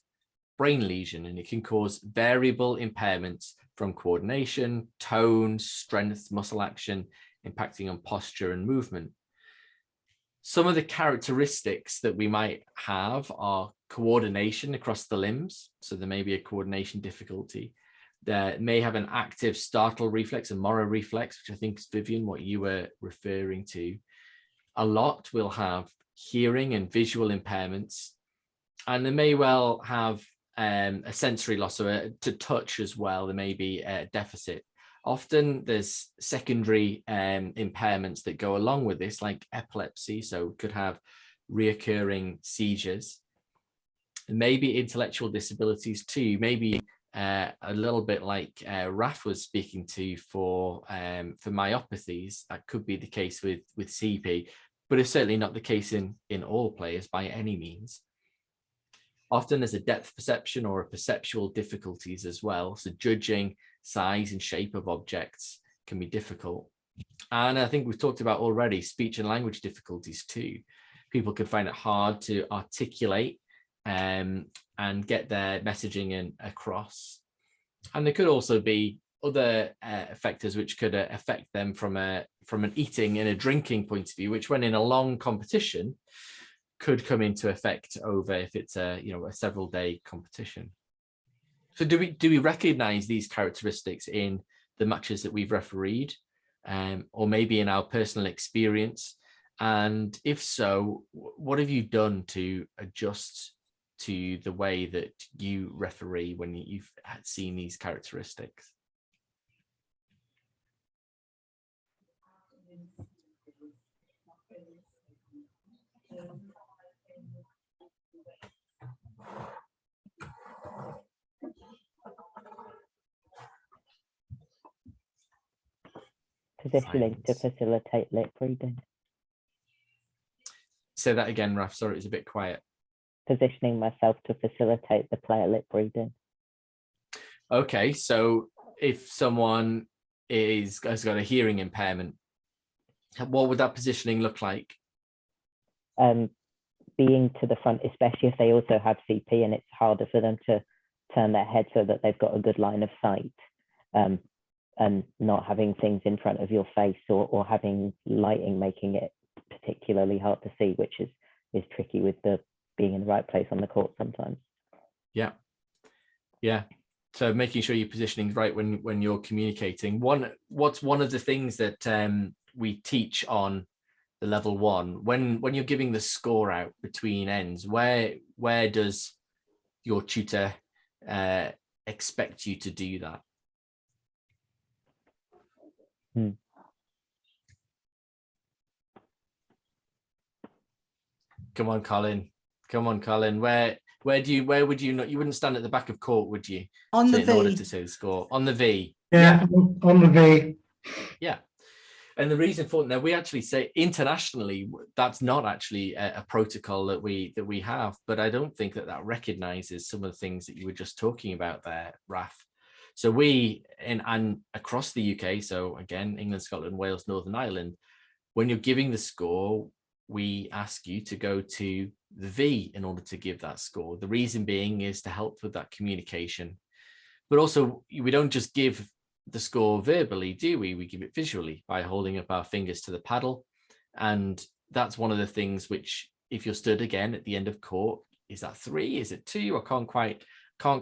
brain lesion, and it can cause variable impairments from coordination, tone, strength, muscle action, impacting on posture and movement. Some of the characteristics that we might have are coordination across the limbs. So there may be a coordination difficulty. There may have an active startle reflex, a Moro reflex, which I think is, Vivian, what you were referring to. A lot will have hearing and visual impairments, and they may well have a sensory loss, or to touch as well. There may be a deficit. Often there's secondary impairments that go along with this, like epilepsy, so could have reoccurring seizures. Maybe intellectual disabilities too, maybe a little bit like Raf was speaking to for myopathies. That could be the case with CP, but it's certainly not the case in all players by any means. Often there's a depth perception or a perceptual difficulties as well. So judging size and shape of objects can be difficult. And I think we've talked about already speech and language difficulties too. People can find it hard to articulate and get their messaging across. And there could also be other factors which could affect them from an eating and a drinking point of view, which when in a long competition could come into effect over if it's a several day competition. So do we recognize these characteristics in the matches that we've refereed, or maybe in our personal experience? And if so, what have you done to adjust to the way that you referee when you've seen these characteristics? Positioning to facilitate lip reading. Say that again, Raf. Sorry, it was a bit quiet. Positioning myself to facilitate the player lip reading. Okay, so if someone has got a hearing impairment, what would that positioning look like? Being to the front, especially if they also have CP and it's harder for them to turn their head so that they've got a good line of sight, and not having things in front of your face or having lighting making it particularly hard to see, which is tricky with the being in the right place on the court sometimes. Yeah. So making sure your positioning is right when you're communicating. What's one of the things that we teach on the level 1 when you're giving the score out between ends? Where does your tutor expect you to do that? Come on, Colin. Where would you not? You wouldn't stand at the back of court, would you? On the in order V. to say the score on the V. Yeah, on the V. Yeah. And the reason for now, we actually say internationally, that's not actually a protocol that we have, but I don't think that recognizes some of the things that you were just talking about there, Raf. So and across the UK, so again, England, Scotland, Wales, Northern Ireland, when you're giving the score, we ask you to go to the V in order to give that score. The reason being is to help with that communication. But also, we don't just give the score verbally, do we? We give it visually by holding up our fingers to the paddle. And that's one of the things which, if you're stood again at the end of court, is that 3? Is it 2? I can't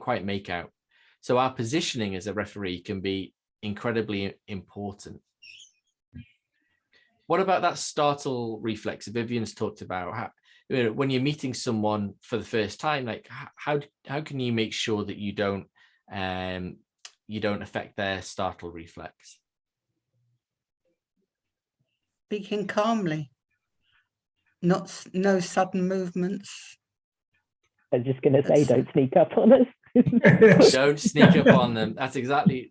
quite make out. So our positioning as a referee can be incredibly important. What about that startle reflex Vivian's talked about? How, you know, when you're meeting someone for the first time, like how can you make sure that you don't affect their startle reflex? Speaking calmly, no sudden movements. I was just going to say, don't sneak up on us. Don't sneak up on them. That's exactly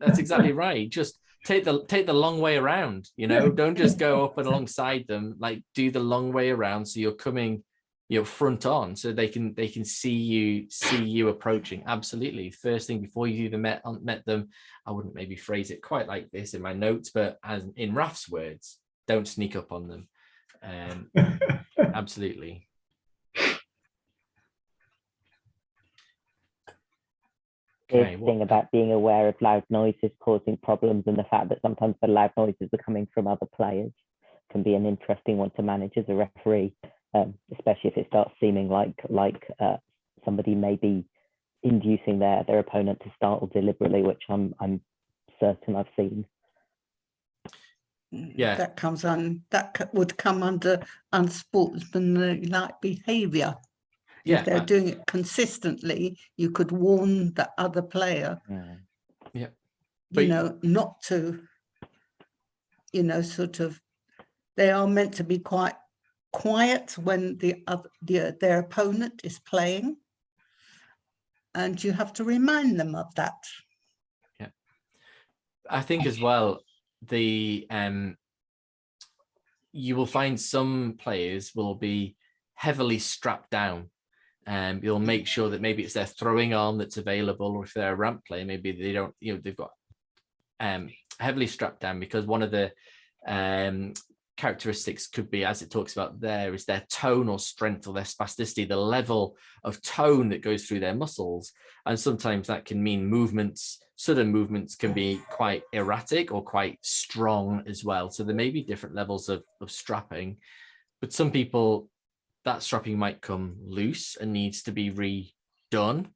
right. Just take the long way around. You know, don't just go up and alongside them. Like, do the long way around, so you're coming, you know, front on, so they can see you approaching. Absolutely. First thing before you even met them, I wouldn't maybe phrase it quite like this in my notes, but as in Raf's words, don't sneak up on them. Absolutely. Okay, thing about being aware of loud noises causing problems, and the fact that sometimes the loud noises are coming from other players, can be an interesting one to manage as a referee, especially if it starts seeming like somebody may be inducing their opponent to startle deliberately, which I'm certain I've seen. Yeah, that would come under unsportsmanlike behaviour. Yeah, if they're doing it consistently, you could warn the other player, yeah, you know, not to, you know, sort of, they are meant to be quite quiet when their opponent is playing, and you have to remind them of that. Yeah, I think as well, the you will find some players will be heavily strapped down. You'll make sure that maybe it's their throwing arm that's available, or if they're a ramp player, maybe they don't, you know, they've got heavily strapped down, because one of the characteristics could be, as it talks about there, is their tone or strength or their spasticity, the level of tone that goes through their muscles. And sometimes that can mean movements, sudden movements can be quite erratic or quite strong as well. So there may be different levels of strapping, but some people, that strapping might come loose and needs to be redone.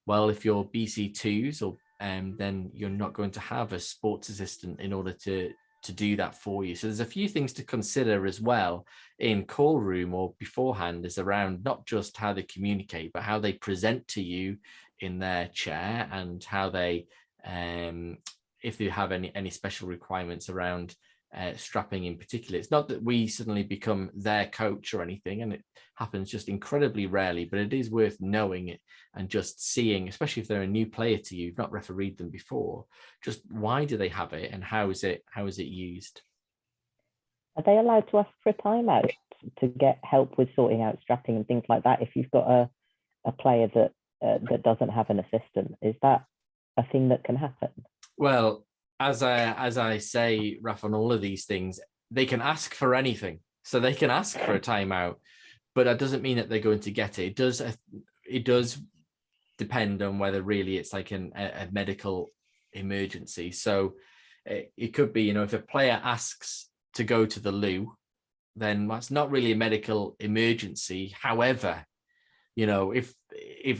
Well, if you're BC2s, or then you're not going to have a sports assistant in order to do that for you. So there's a few things to consider as well in call room or beforehand, is around not just how they communicate, but how they present to you in their chair, and how they, if they have any special requirements around strapping in particular. It's not that we suddenly become their coach or anything, and it happens just incredibly rarely, but it is worth knowing it and just seeing, especially if they're a new player to you, you've not refereed them before, just why do they have it and how is it used? Are they allowed to ask for a timeout to get help with sorting out strapping and things like that if you've got a player that doesn't have an assistant? Is that a thing that can happen? Well, as I say, Raf, on all of these things, they can ask for anything. So they can ask for a timeout, but that doesn't mean that they're going to get it. It does depend on whether really it's like a medical emergency. So it could be, you know, if a player asks to go to the loo, then that's not really a medical emergency. However, you know, if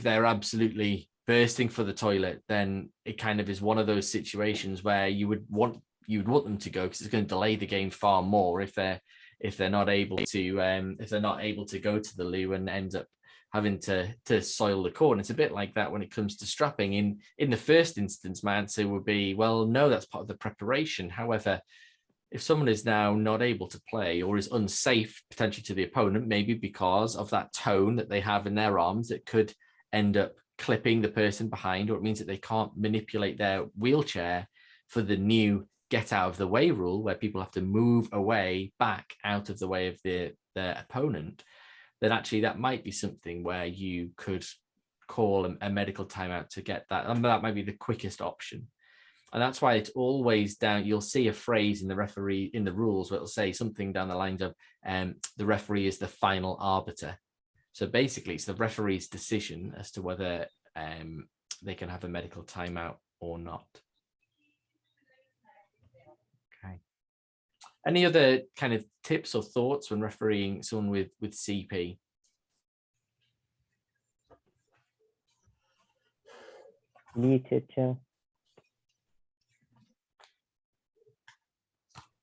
they're absolutely bursting for the toilet, then it kind of is one of those situations where you would want them to go, because it's going to delay the game far more if they're not able to go to the loo and end up having to soil the court. And it's a bit like that when it comes to strapping. In the first instance, my answer would be, well, no, that's part of the preparation. However, if someone is now not able to play or is unsafe potentially to the opponent, maybe because of that tone that they have in their arms, it could end up clipping the person behind, or it means that they can't manipulate their wheelchair for the new get out of the way rule, where people have to move away back out of the way of their opponent, then actually that might be something where you could call a medical timeout to get that. And that might be the quickest option. And that's why it's always down. You'll see a phrase in the rules where it'll say something down the lines of the referee is the final arbiter. So basically, it's the referee's decision as to whether they can have a medical timeout or not. Any other kind of tips or thoughts when refereeing someone with CP? Muted, Jill.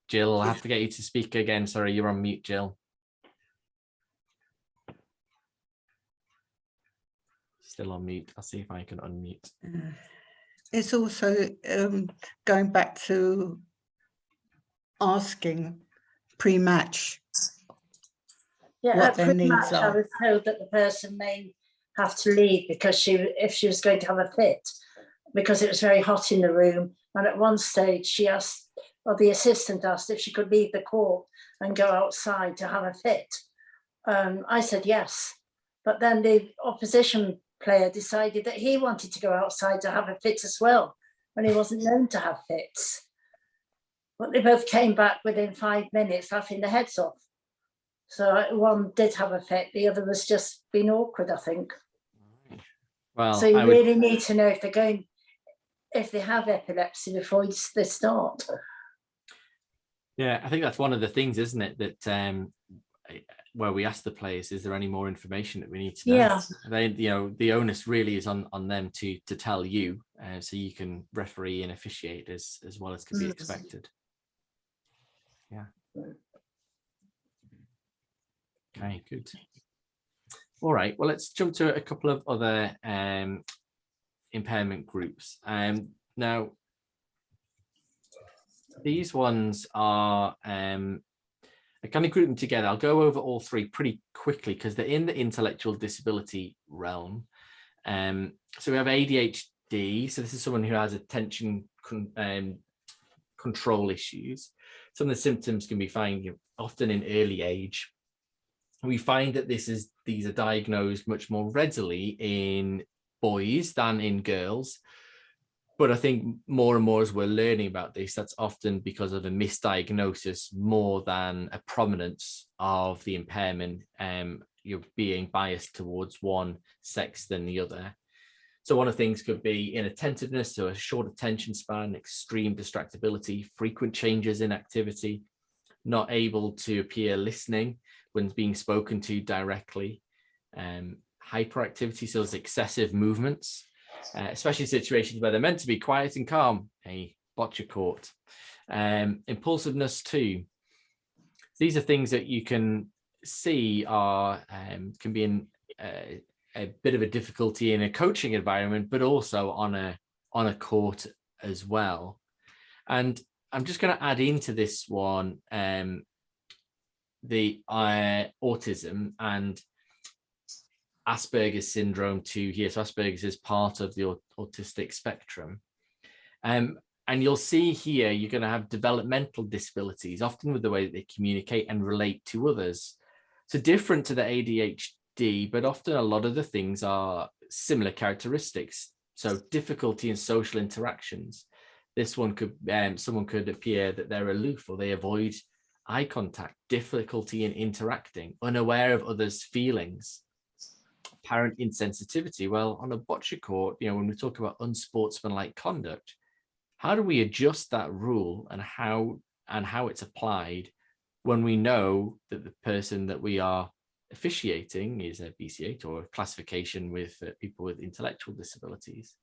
Jill, I'll have to get you to speak again. Sorry, you're on mute, Jill. Still on mute. I'll see if I can unmute. It's also going back to asking pre-match Yeah, what at their needs pre-match, I are. was told that the person may have to leave because if she was going to have a fit, because it was very hot in the room. And at one stage, she asked, or the assistant asked, if she could leave the court and go outside to have a fit. I said yes, but then the opposition player decided that he wanted to go outside to have a fit as well, when he wasn't known to have fits. But they both came back within 5 minutes, laughing their heads off. So one did have a fit, the other was just being awkward, I think. Well, so you really need to know if they have epilepsy before they start. Yeah, I think that's one of the things, isn't it? That where we ask the players, is there any more information that we need to know? Yeah. They, the onus really is on them to tell you, so you can referee and officiate as well as can be expected. Yeah. Okay, good. All right, well, let's jump to a couple of other impairment groups. Now, these ones are, I kind of group them together. I'll go over all three pretty quickly because they're in the intellectual disability realm. So we have ADHD. So this is someone who has attention control issues. Some of the symptoms can be found often in early age. We find that these are diagnosed much more readily in boys than in girls. But I think more and more as we're learning about this, that's often because of a misdiagnosis more than a prominence of the impairment, you're being biased towards one sex than the other. So one of the things could be inattentiveness, so a short attention span, extreme distractibility, frequent changes in activity, not able to appear listening when being spoken to directly, hyperactivity, so there's excessive movements, especially situations where they're meant to be quiet and calm, a boccia court. Impulsiveness too. These are things that you can see are can be in a bit of a difficulty in a coaching environment, but also on a court as well. And I'm just going to add into this one the autism and Asperger's syndrome too here. So Asperger's is part of the autistic spectrum. And you'll see here, you're going to have developmental disabilities, often with the way that they communicate and relate to others. So different to the ADHD, but often a lot of the things are similar characteristics. So difficulty in social interactions. This one could, someone could appear that they're aloof or they avoid eye contact, difficulty in interacting, unaware of others' feelings. Apparent insensitivity. Well, on a boccia court, when we talk about unsportsmanlike conduct, how do we adjust that rule and how it's applied when we know that the person that we are officiating is a BC8 or a classification with people with intellectual disabilities?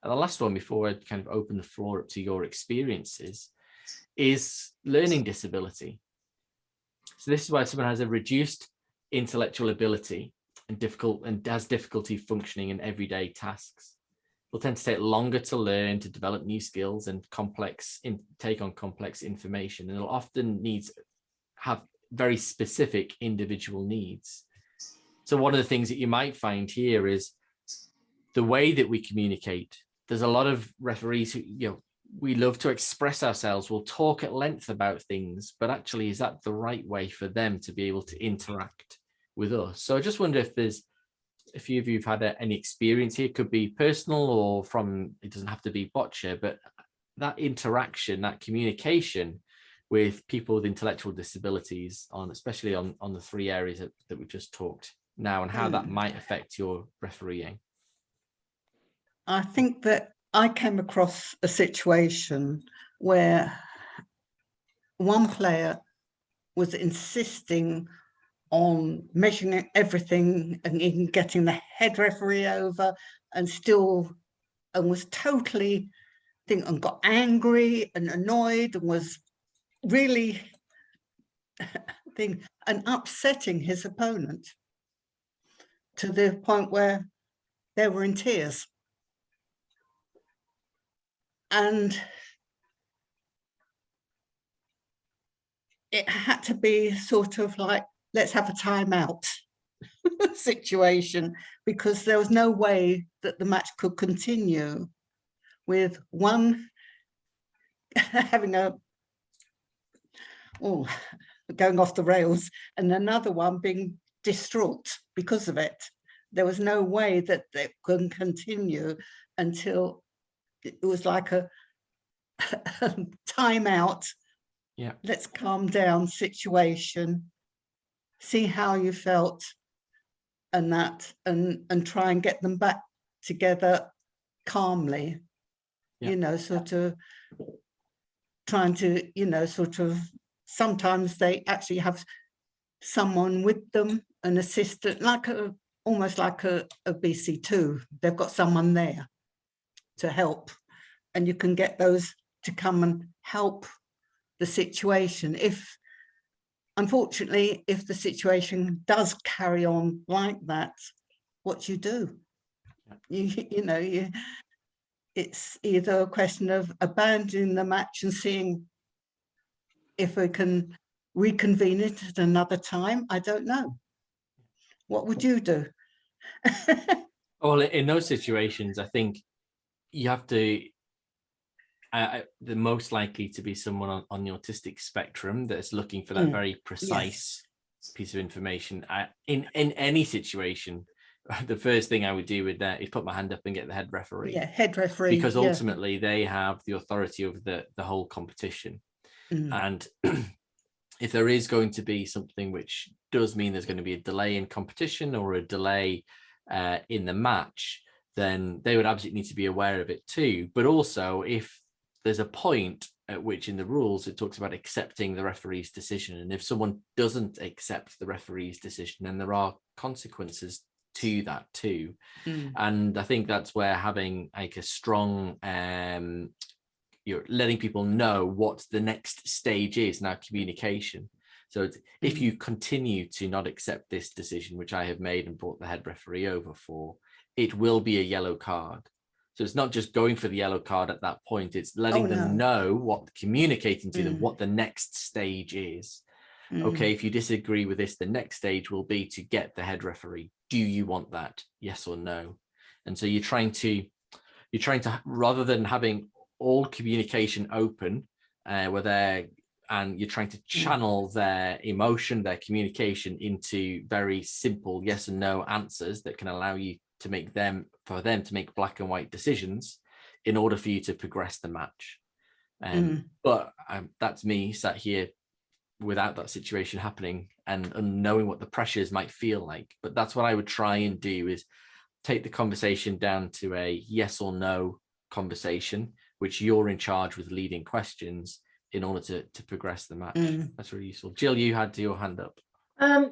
And the last one, before I kind of open the floor up to your experiences, is learning disability. So this is why someone has a reduced intellectual ability and has difficulty functioning in everyday tasks. Will tend to take longer to learn, to develop new skills and take on complex information. And it'll often have very specific individual needs. So one of the things that you might find here is the way that we communicate. There's a lot of referees who, we love to express ourselves. We'll talk at length about things, but actually, is that the right way for them to be able to interact with us? So I just wonder if there's a few of you have had any experience here. It could be personal or it doesn't have to be boccia, but that interaction, that communication with people with intellectual disabilities, especially on the three areas that we've just talked now, and how that might affect your refereeing. I think that I came across a situation where one player was insisting on measuring everything and even getting the head referee over, and was totally and got angry and annoyed and was really and upsetting his opponent to the point where they were in tears. And it had to be sort of like, let's have a timeout situation, because there was no way that the match could continue with one having going off the rails and another one being distraught because of it. There was no way that they could continue until it was like a timeout. Yeah, let's calm down situation, see how you felt, and that, and try and get them back together calmly. Yeah. Sort of trying to, sort of, sometimes they actually have someone with them, an assistant, almost like a BC2. They've got someone there to help, and you can get those to come and help the situation. Unfortunately, if the situation does carry on like that, what you do? It's either a question of abandoning the match and seeing if we can reconvene it at another time. I don't know. What would you do? Well, in those situations, I think you have to, the most likely to be someone on the autistic spectrum that's looking for that very precise piece of information. In any situation, the first thing I would do with that is put my hand up and get the head referee. Yeah, head referee. Because ultimately they have the authority over the whole competition. And if there is going to be something which does mean there's going to be a delay in competition or a delay in the match, then they would absolutely need to be aware of it too. But also, if there's a point at which in the rules it talks about accepting the referee's decision, and if someone doesn't accept the referee's decision, then there are consequences to that too. And I think that's where having like a strong you're letting people know what the next stage is in our communication. So if you continue to not accept this decision, which I have made and brought the head referee over for, it will be a yellow card. So it's not just going for the yellow card at that point, it's letting them know, communicating to them what the next stage is. Okay, if you disagree with this, the next stage will be to get the head referee. Do you want that? Yes or no? And so you're trying to, rather than having all communication open, and you're trying to channel their emotion, their communication into very simple yes and no answers that can allow you to make them make black and white decisions in order for you to progress the match. But that's me sat here without that situation happening and knowing what the pressures might feel like. But that's what I would try and do, is take the conversation down to a yes or no conversation, which you're in charge with leading questions in order to progress the match. That's really useful. Jill, you had your hand up.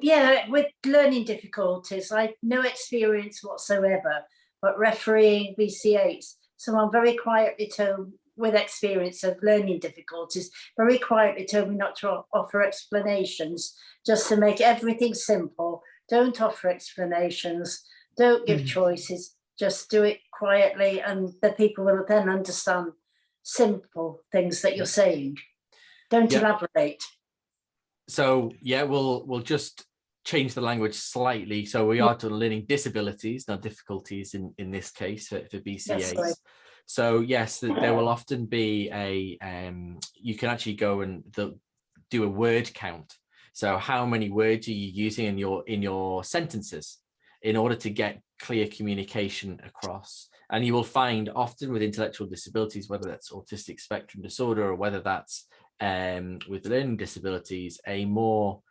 Yeah, with learning difficulties, I no experience whatsoever, but refereeing BC8s, someone very quietly told, with experience of learning difficulties, very quietly told me not to offer explanations, just to make everything simple. Don't offer explanations, don't give choices, just do it quietly, and the people will then understand simple things that you're saying. Don't elaborate. So we'll just change the language slightly. So we are to learning disabilities, not difficulties in this case for BCAs. Yes, so yes, there will often be you can actually go and do a word count. So how many words are you using in your sentences in order to get clear communication across? And you will find often with intellectual disabilities, whether that's autistic spectrum disorder or whether that's with learning disabilities, a more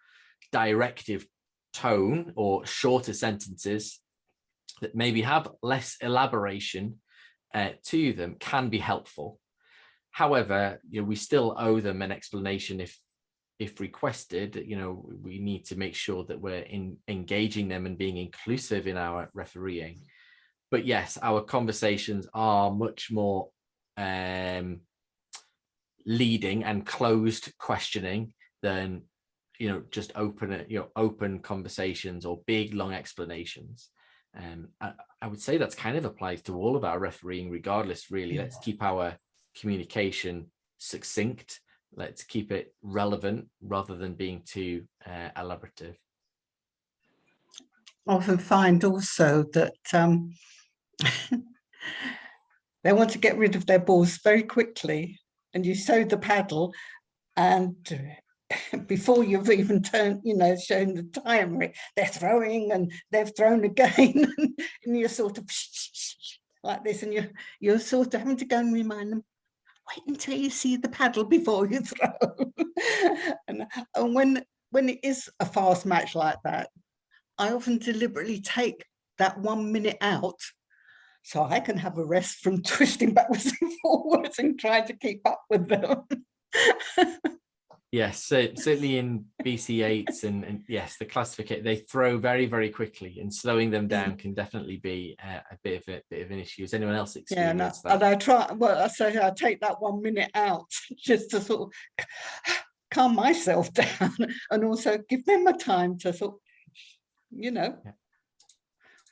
directive tone or shorter sentences that maybe have less elaboration to them can be helpful. However, we still owe them an explanation if if requested, we need to make sure that we're engaging them and being inclusive in our refereeing. But yes, our conversations are much more leading and closed questioning than just open conversations or big long explanations. I would say that's kind of applies to all of our refereeing regardless, really. Let's keep our communication succinct. Let's keep it relevant rather than being too elaborative. I often find also that they want to get rid of their balls very quickly, and you show the paddle, and before you've even turned, shown the time, they're throwing and they've thrown again, and you're sort of like this, and you're sort of having to go and remind them, wait until you see the paddle before you throw. and when it is a fast match like that, I often deliberately take that 1 minute out so I can have a rest from twisting backwards and forwards and trying to keep up with them. Yes, certainly in BC8s and yes, the classification, they throw very, very quickly, and slowing them down can definitely be a bit of an issue. Has anyone else experienced that? And I try. Well, I say I take that 1 minute out just to sort of calm myself down, and also give them a time to sort, we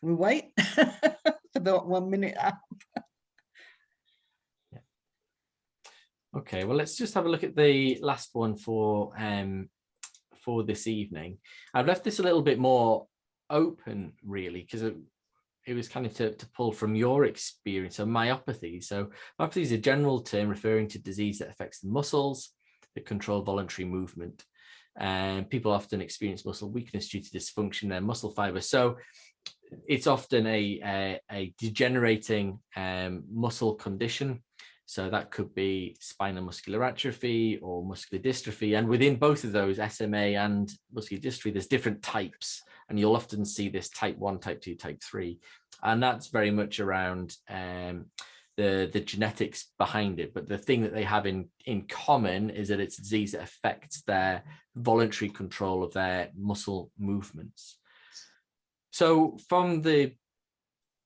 wait for that 1 minute out. Okay, well, let's just have a look at the last one for this evening. I've left this a little bit more open, really, because it was kind of to pull from your experience of myopathy. So myopathy is a general term referring to disease that affects the muscles that control voluntary movement. And people often experience muscle weakness due to dysfunction in their muscle fibers. So it's often a degenerating muscle condition. So that could be spinal muscular atrophy or muscular dystrophy. And within both of those, SMA and muscular dystrophy, there's different types. And you'll often see this type 1, type 2, type 3. And that's very much around the genetics behind it. But the thing that they have in common is that it's a disease that affects their voluntary control of their muscle movements. So from the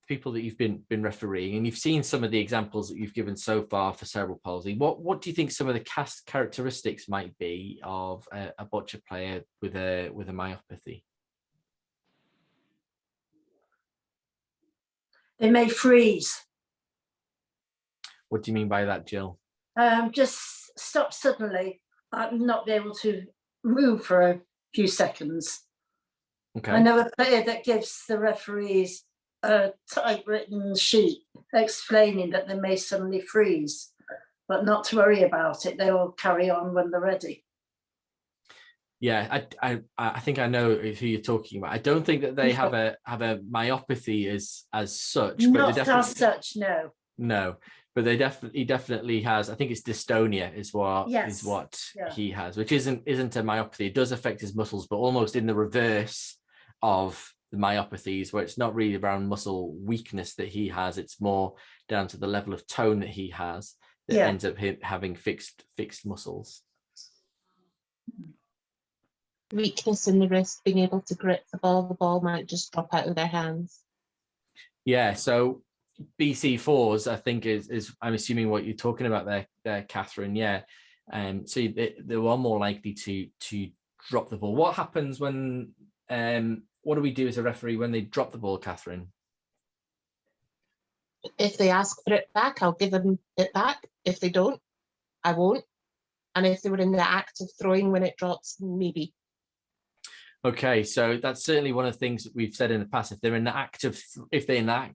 people that you've been refereeing, and you've seen some of the examples that you've given so far for cerebral palsy, what do you think some of the characteristics might be of a boccia player with a myopathy? They may freeze. What do you mean by that, Jill? Just stop suddenly, not be able to move for a few seconds. Okay. I know a player that gives the referees a typewritten sheet explaining that they may suddenly freeze, but not to worry about it. They will carry on when they're ready. Yeah, I think I know who you're talking about. I don't think that they have a myopathy as such. Not but as such, no. No, but he definitely has. I think it's dystonia is what he has, which isn't a myopathy. It does affect his muscles, but almost in the reverse of the myopathies, where it's not really around muscle weakness that he has. It's more down to the level of tone that he has that ends up having fixed muscles. Weakness in the wrist, being able to grip the ball might just drop out of their hands. Yeah, so BC4s, I think is I'm assuming what you're talking about there, Catherine. Yeah, so they are more likely to drop the ball. What happens when? What do we do as a referee when they drop the ball, Catherine? If they ask for it back, I'll give them it back. If they don't, I won't. And if they were in the act of throwing when it drops, maybe. Okay, so that's certainly one of the things that we've said in the past. If they're in the act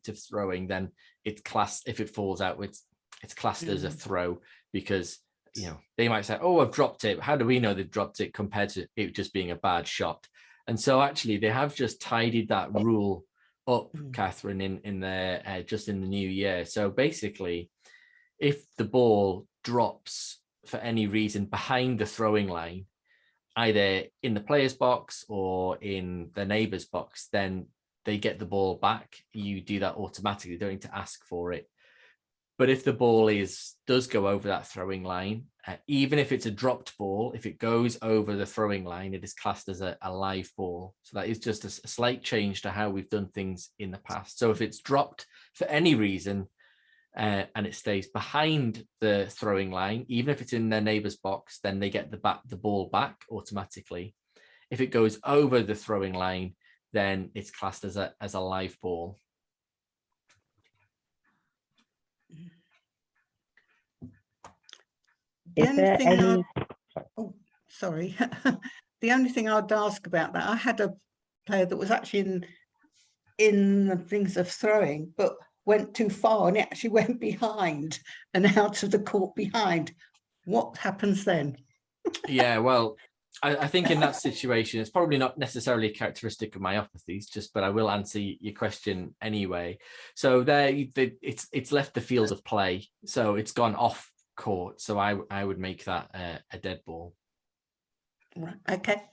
of throwing, then it's classed. If it falls out, it's classed as a throw, because they might say, "Oh, I've dropped it." How do we know they've dropped it compared to it just being a bad shot? And so actually, they have just tidied that rule up, Catherine, in their just in the new year. So basically, if the ball drops for any reason behind the throwing line, either in the player's box or in the neighbor's box, then they get the ball back. You do that automatically, don't need to ask for it. But if the ball does go over that throwing line, even if it's a dropped ball, if it goes over the throwing line, it is classed as a live ball. So that is just a slight change to how we've done things in the past. So if it's dropped for any reason and it stays behind the throwing line, even if it's in their neighbour's box, then they get the ball back automatically. If it goes over the throwing line, then it's classed as a live ball. The only thing sorry. The only thing I'd ask about that, I had a player that was actually in the things of throwing, but went too far and it actually went behind and out of the court behind. What happens then? Yeah, well, I think in that situation, it's probably not necessarily a characteristic of myopathies, but I will answer your question anyway. So it's left the field of play, so it's gone off court. So I would make that a dead ball. Right. Okay.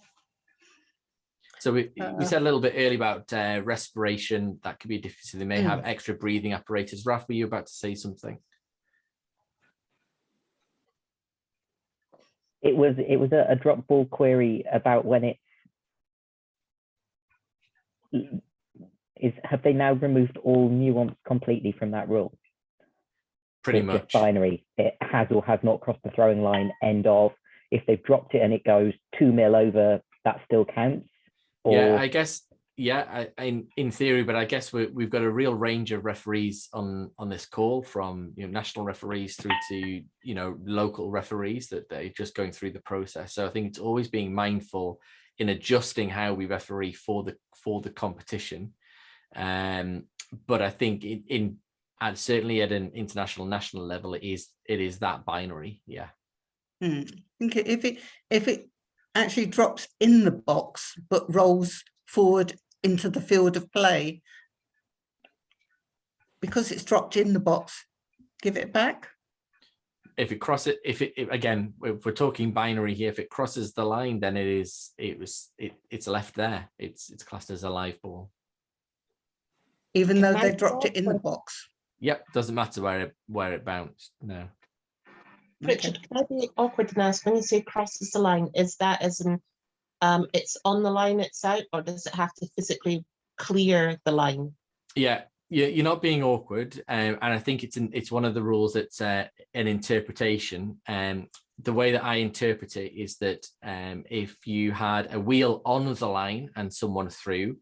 So we said a little bit earlier about respiration. That could be a difference. They may have extra breathing apparatus. Raf, were you about to say something? It was a drop ball query about when have they now removed all nuance completely from that rule? Pretty It's much just binary. It has or has not crossed the throwing line. End of. If they've dropped it and it goes 2 mil over, that still counts. Or... Yeah, I guess. Yeah, in theory, but I guess we've got a real range of referees on this call, from national referees through to local referees, that they're just going through the process. So I think it's always being mindful in adjusting how we referee for the competition. But I think certainly at an international, national level, it is that binary. Yeah. I think if it actually drops in the box but rolls forward into the field of play, because it's dropped in the box, give it back. If it crosses, again, if we're talking binary here, if it crosses the line, then it's left there. It's classed as a live ball, even though they dropped it in the box. Yep, doesn't matter where it bounced. No. Richard, can I be awkward and ask, when you say crosses the line, is that as in it's on the line, it's out, or does it have to physically clear the line? Yeah, you're not being awkward, and I think it's one of the rules that's an interpretation. The way that I interpret it is that if you had a wheel on the line and someone threw,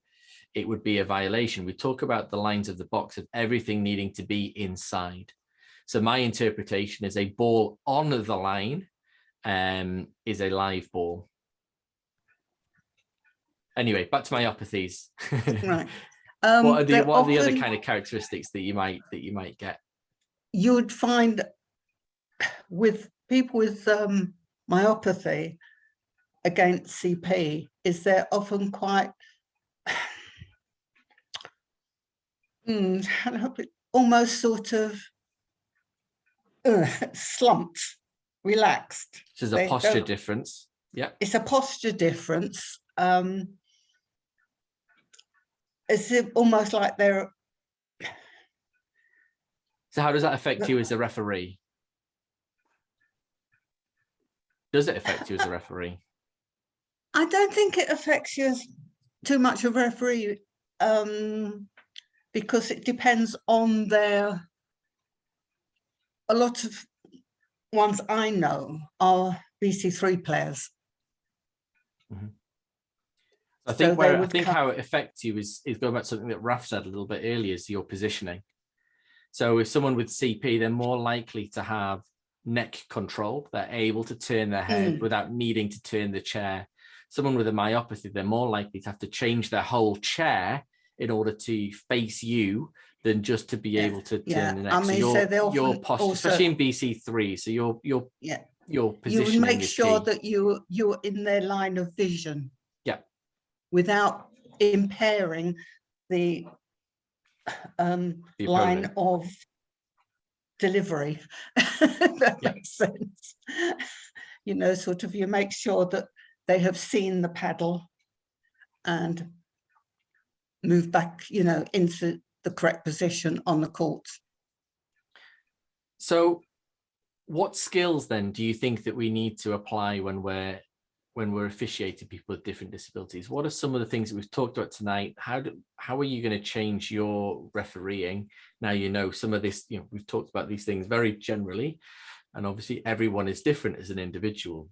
it would be a violation. We talk about the lines of the box of everything needing to be inside. So my interpretation is a ball on the line is a live ball. Anyway, back to myopathies. Right. What are the other kind of characteristics that you might get? You would find with people with myopathy against CP is they're often quite almost sort of slumped, relaxed. So there's a posture difference. Yeah, it's a posture difference. It's almost like they're. So how does that affect you as a referee? Does it affect you as a referee? I don't think it affects you as too much of a referee, because it depends on a lot of ones I know are BC3 players. Mm-hmm. I think how it affects you is going back to something that Raf said a little bit earlier, is your positioning. So if someone with CP, they're more likely to have neck control. They're able to turn their head without needing to turn the chair. Someone with a myopathy, they're more likely to have to change their whole chair in order to face you than just to be able to turn the neck. I mean, so your posture, especially in BC3, so your positioning. You would make sure that you're in their line of vision. Yeah. Without impairing the line of delivery. That makes sense. Sort of, you make sure that they have seen the paddle and move back, into the correct position on the court. So what skills then do you think that we need to apply when we're officiating people with different disabilities? What are some of the things that we've talked about tonight? How are you going to change your refereeing? Now, you know, some of this, you know, we've talked about these things very generally, and obviously everyone is different as an individual.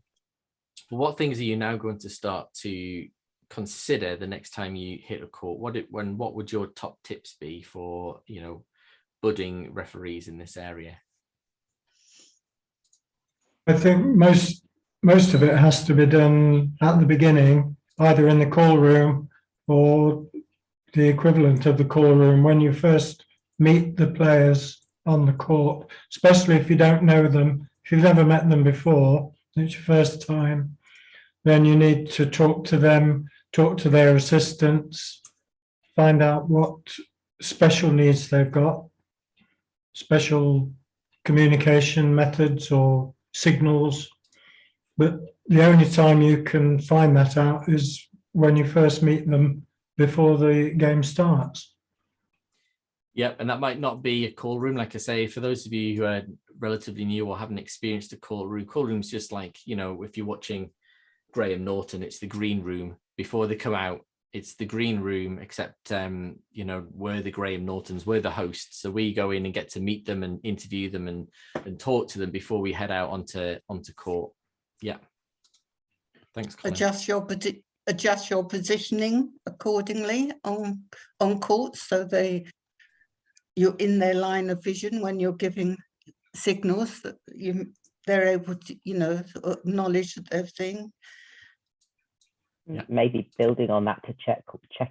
But what things are you now going to start to consider the next time you hit a court? What would your top tips be for, you know, budding referees in this area? I think most of it has to be done at the beginning, either in the call room or the equivalent of the call room when you first meet the players on the court, especially if you don't know them. If you've never met them before, it's your first time, then you need to talk to them, talk to their assistants, find out what special needs they've got, special communication methods or signals. But the only time you can find that out is when you first meet them before the game starts. Yep, and that might not be a call room. Like I say, for those of you who are relatively new or haven't experienced a call room's just like, you know, if you're watching Graham Norton, it's the green room. Before they come out, it's the green room, except, you know, we're the Graham Nortons, we're the hosts. So we go in and get to meet them and interview them and talk to them before we head out onto court. Yeah. Thanks, Colin. Adjust your positioning accordingly on court, so you're in their line of vision when you're giving signals that they're able to, you know, acknowledge that they're seeing. Yeah. Maybe building on that to check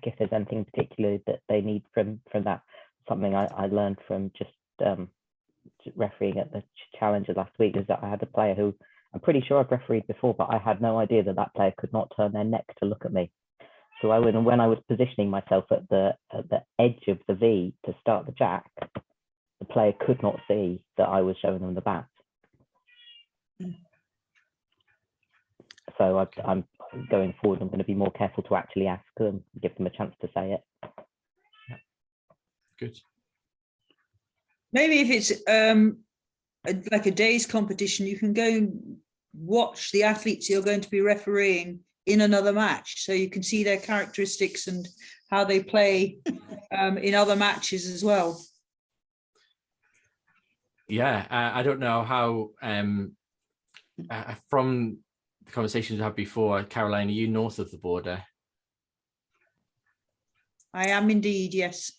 if there's anything particular that they need from that. Something I learned from just refereeing at the Challenger last week is that I had a player who I'm pretty sure I've refereed before, but I had no idea that player could not turn their neck to look at me. So when I was positioning myself at the edge of the V to start the jack, the player could not see that I was showing them the bat. So I'm going forward, I'm going to be more careful to actually ask them, give them a chance to say it. Yeah. Good. Maybe if it's like a day's competition, you can go and watch the athletes you're going to be refereeing in another match, so you can see their characteristics and how they play in other matches as well. Yeah, I don't know how from the conversations we had before, Caroline, are you north of the border? I am indeed, yes.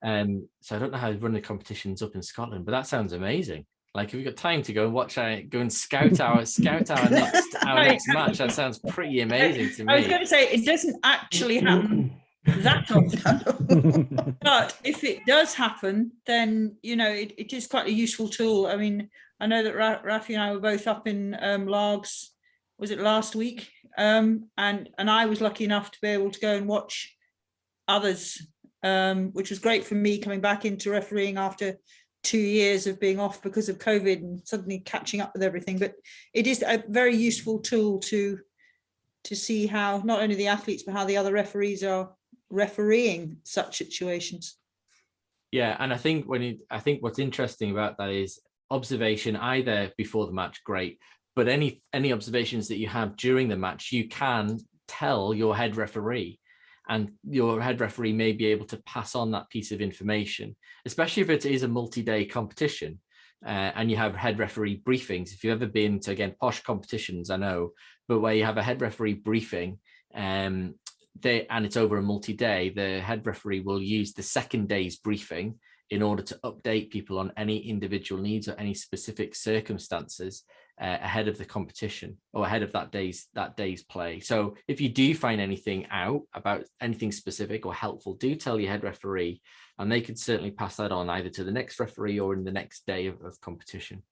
So I don't know how to run the competitions up in Scotland, but that sounds amazing. Like, if we've got time to go and watch, go and scout our next match, that sounds pretty amazing to me. I was going to say, it doesn't actually happen that often, but if it does happen, then, you know, it is quite a useful tool. I mean, I know that Rafi and I were both up in Largs, was it last week? And I was lucky enough to be able to go and watch others, which was great for me coming back into refereeing after 2 years of being off because of COVID and suddenly catching up with everything. But it is a very useful tool to see how not only the athletes but how the other referees are refereeing such situations. Yeah, and I think what's interesting about that is observation either before the match, great, but any observations that you have during the match, you can tell your head referee, and your head referee may be able to pass on that piece of information, especially if it is a multi-day competition and you have head referee briefings. If you've ever been to, again, posh competitions, I know, but where you have a head referee briefing and it's over a multi-day, the head referee will use the second day's briefing in order to update people on any individual needs or any specific circumstances ahead of the competition or ahead of that day's play. So if you do find anything out about anything specific or helpful, do tell your head referee, and they could certainly pass that on either to the next referee or in the next day of competition.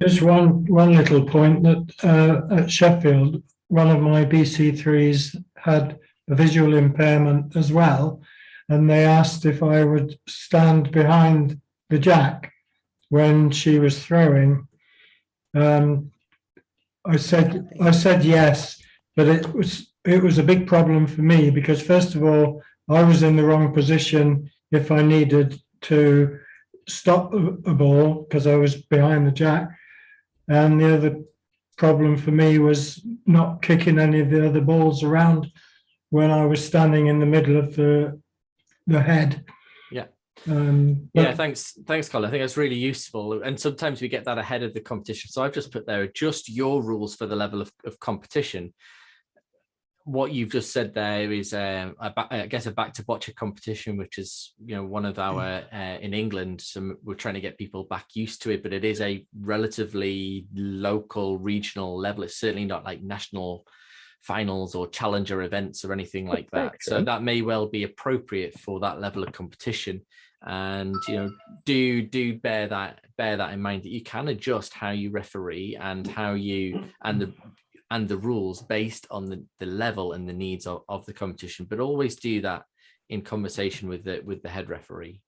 Just one little point that at Sheffield, one of my BC3s had a visual impairment as well, and they asked if I would stand behind the jack when she was throwing. I said yes, but it was a big problem for me because, first of all, I was in the wrong position if I needed to stop a ball because I was behind the jack. And the other problem for me was not kicking any of the other balls around when I was standing in the middle of the head. Yeah. Yeah, thanks, Colin. I think that's really useful. And sometimes we get that ahead of the competition. So I've just put there, adjust your rules for the level of competition. What you've just said there is, I guess, a back to boccia competition, which is, one of our in England. So we're trying to get people back used to it, but it is a relatively local, regional level. It's certainly not like national finals or challenger events or anything like that. So that may well be appropriate for that level of competition. And do bear that in mind, that you can adjust how you referee and how you and the rules based on the level and the needs of the competition, but always do that in conversation with the head referee.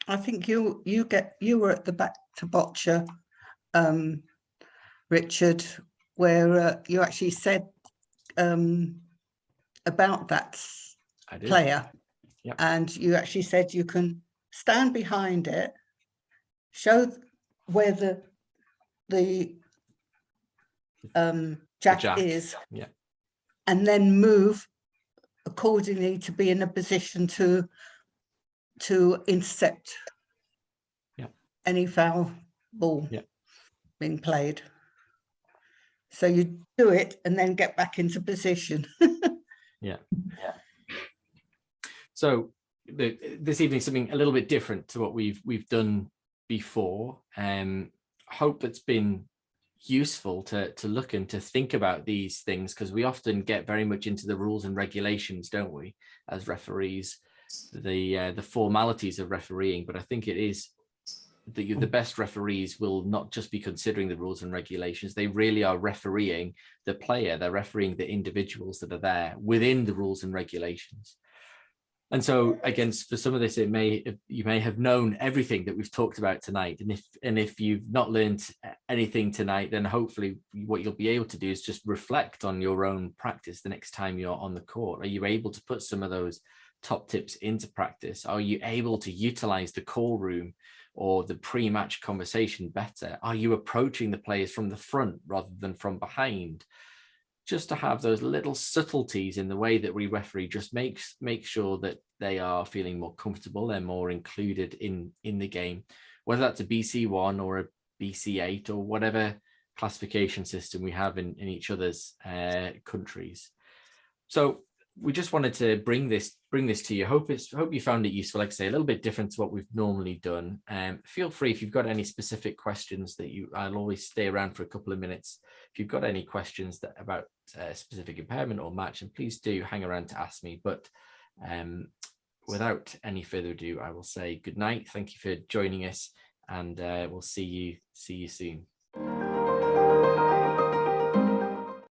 I think you were at the back to boccia, Richard, where you actually said about that player. Yep. And you actually said you can stand behind it, show where the jack is, yeah, and then move accordingly to be in a position to intercept any foul ball being played. So you do it and then get back into position. yeah. So this evening, something a little bit different to what we've done before. Hope it's been useful to look and to think about these things, because we often get very much into the rules and regulations, don't we, as referees, the formalities of refereeing. But I think it is the best referees will not just be considering the rules and regulations. They really are refereeing the player. They're refereeing the individuals that are there within the rules and regulations. And so, again, for some of this, you may have known everything that we've talked about tonight. And if you've not learned anything tonight, then hopefully what you'll be able to do is just reflect on your own practice the next time you're on the court. Are you able to put some of those top tips into practice? Are you able to utilize the call room or the pre-match conversation better? Are you approaching the players from the front rather than from behind? Just to have those little subtleties in the way that we referee just make sure that they are feeling more comfortable, they're more included in the game, whether that's a BC1 or a BC8 or whatever classification system we have in each other's countries. So we just wanted to bring this to you. Hope you found it useful. Like I say, a little bit different to what we've normally done. Feel free, if you've got any specific questions I'll always stay around for a couple of minutes. If you've got any questions about specific impairment or match, and please do hang around to ask me. But without any further ado, I will say good night. Thank you for joining us, and we'll see you soon.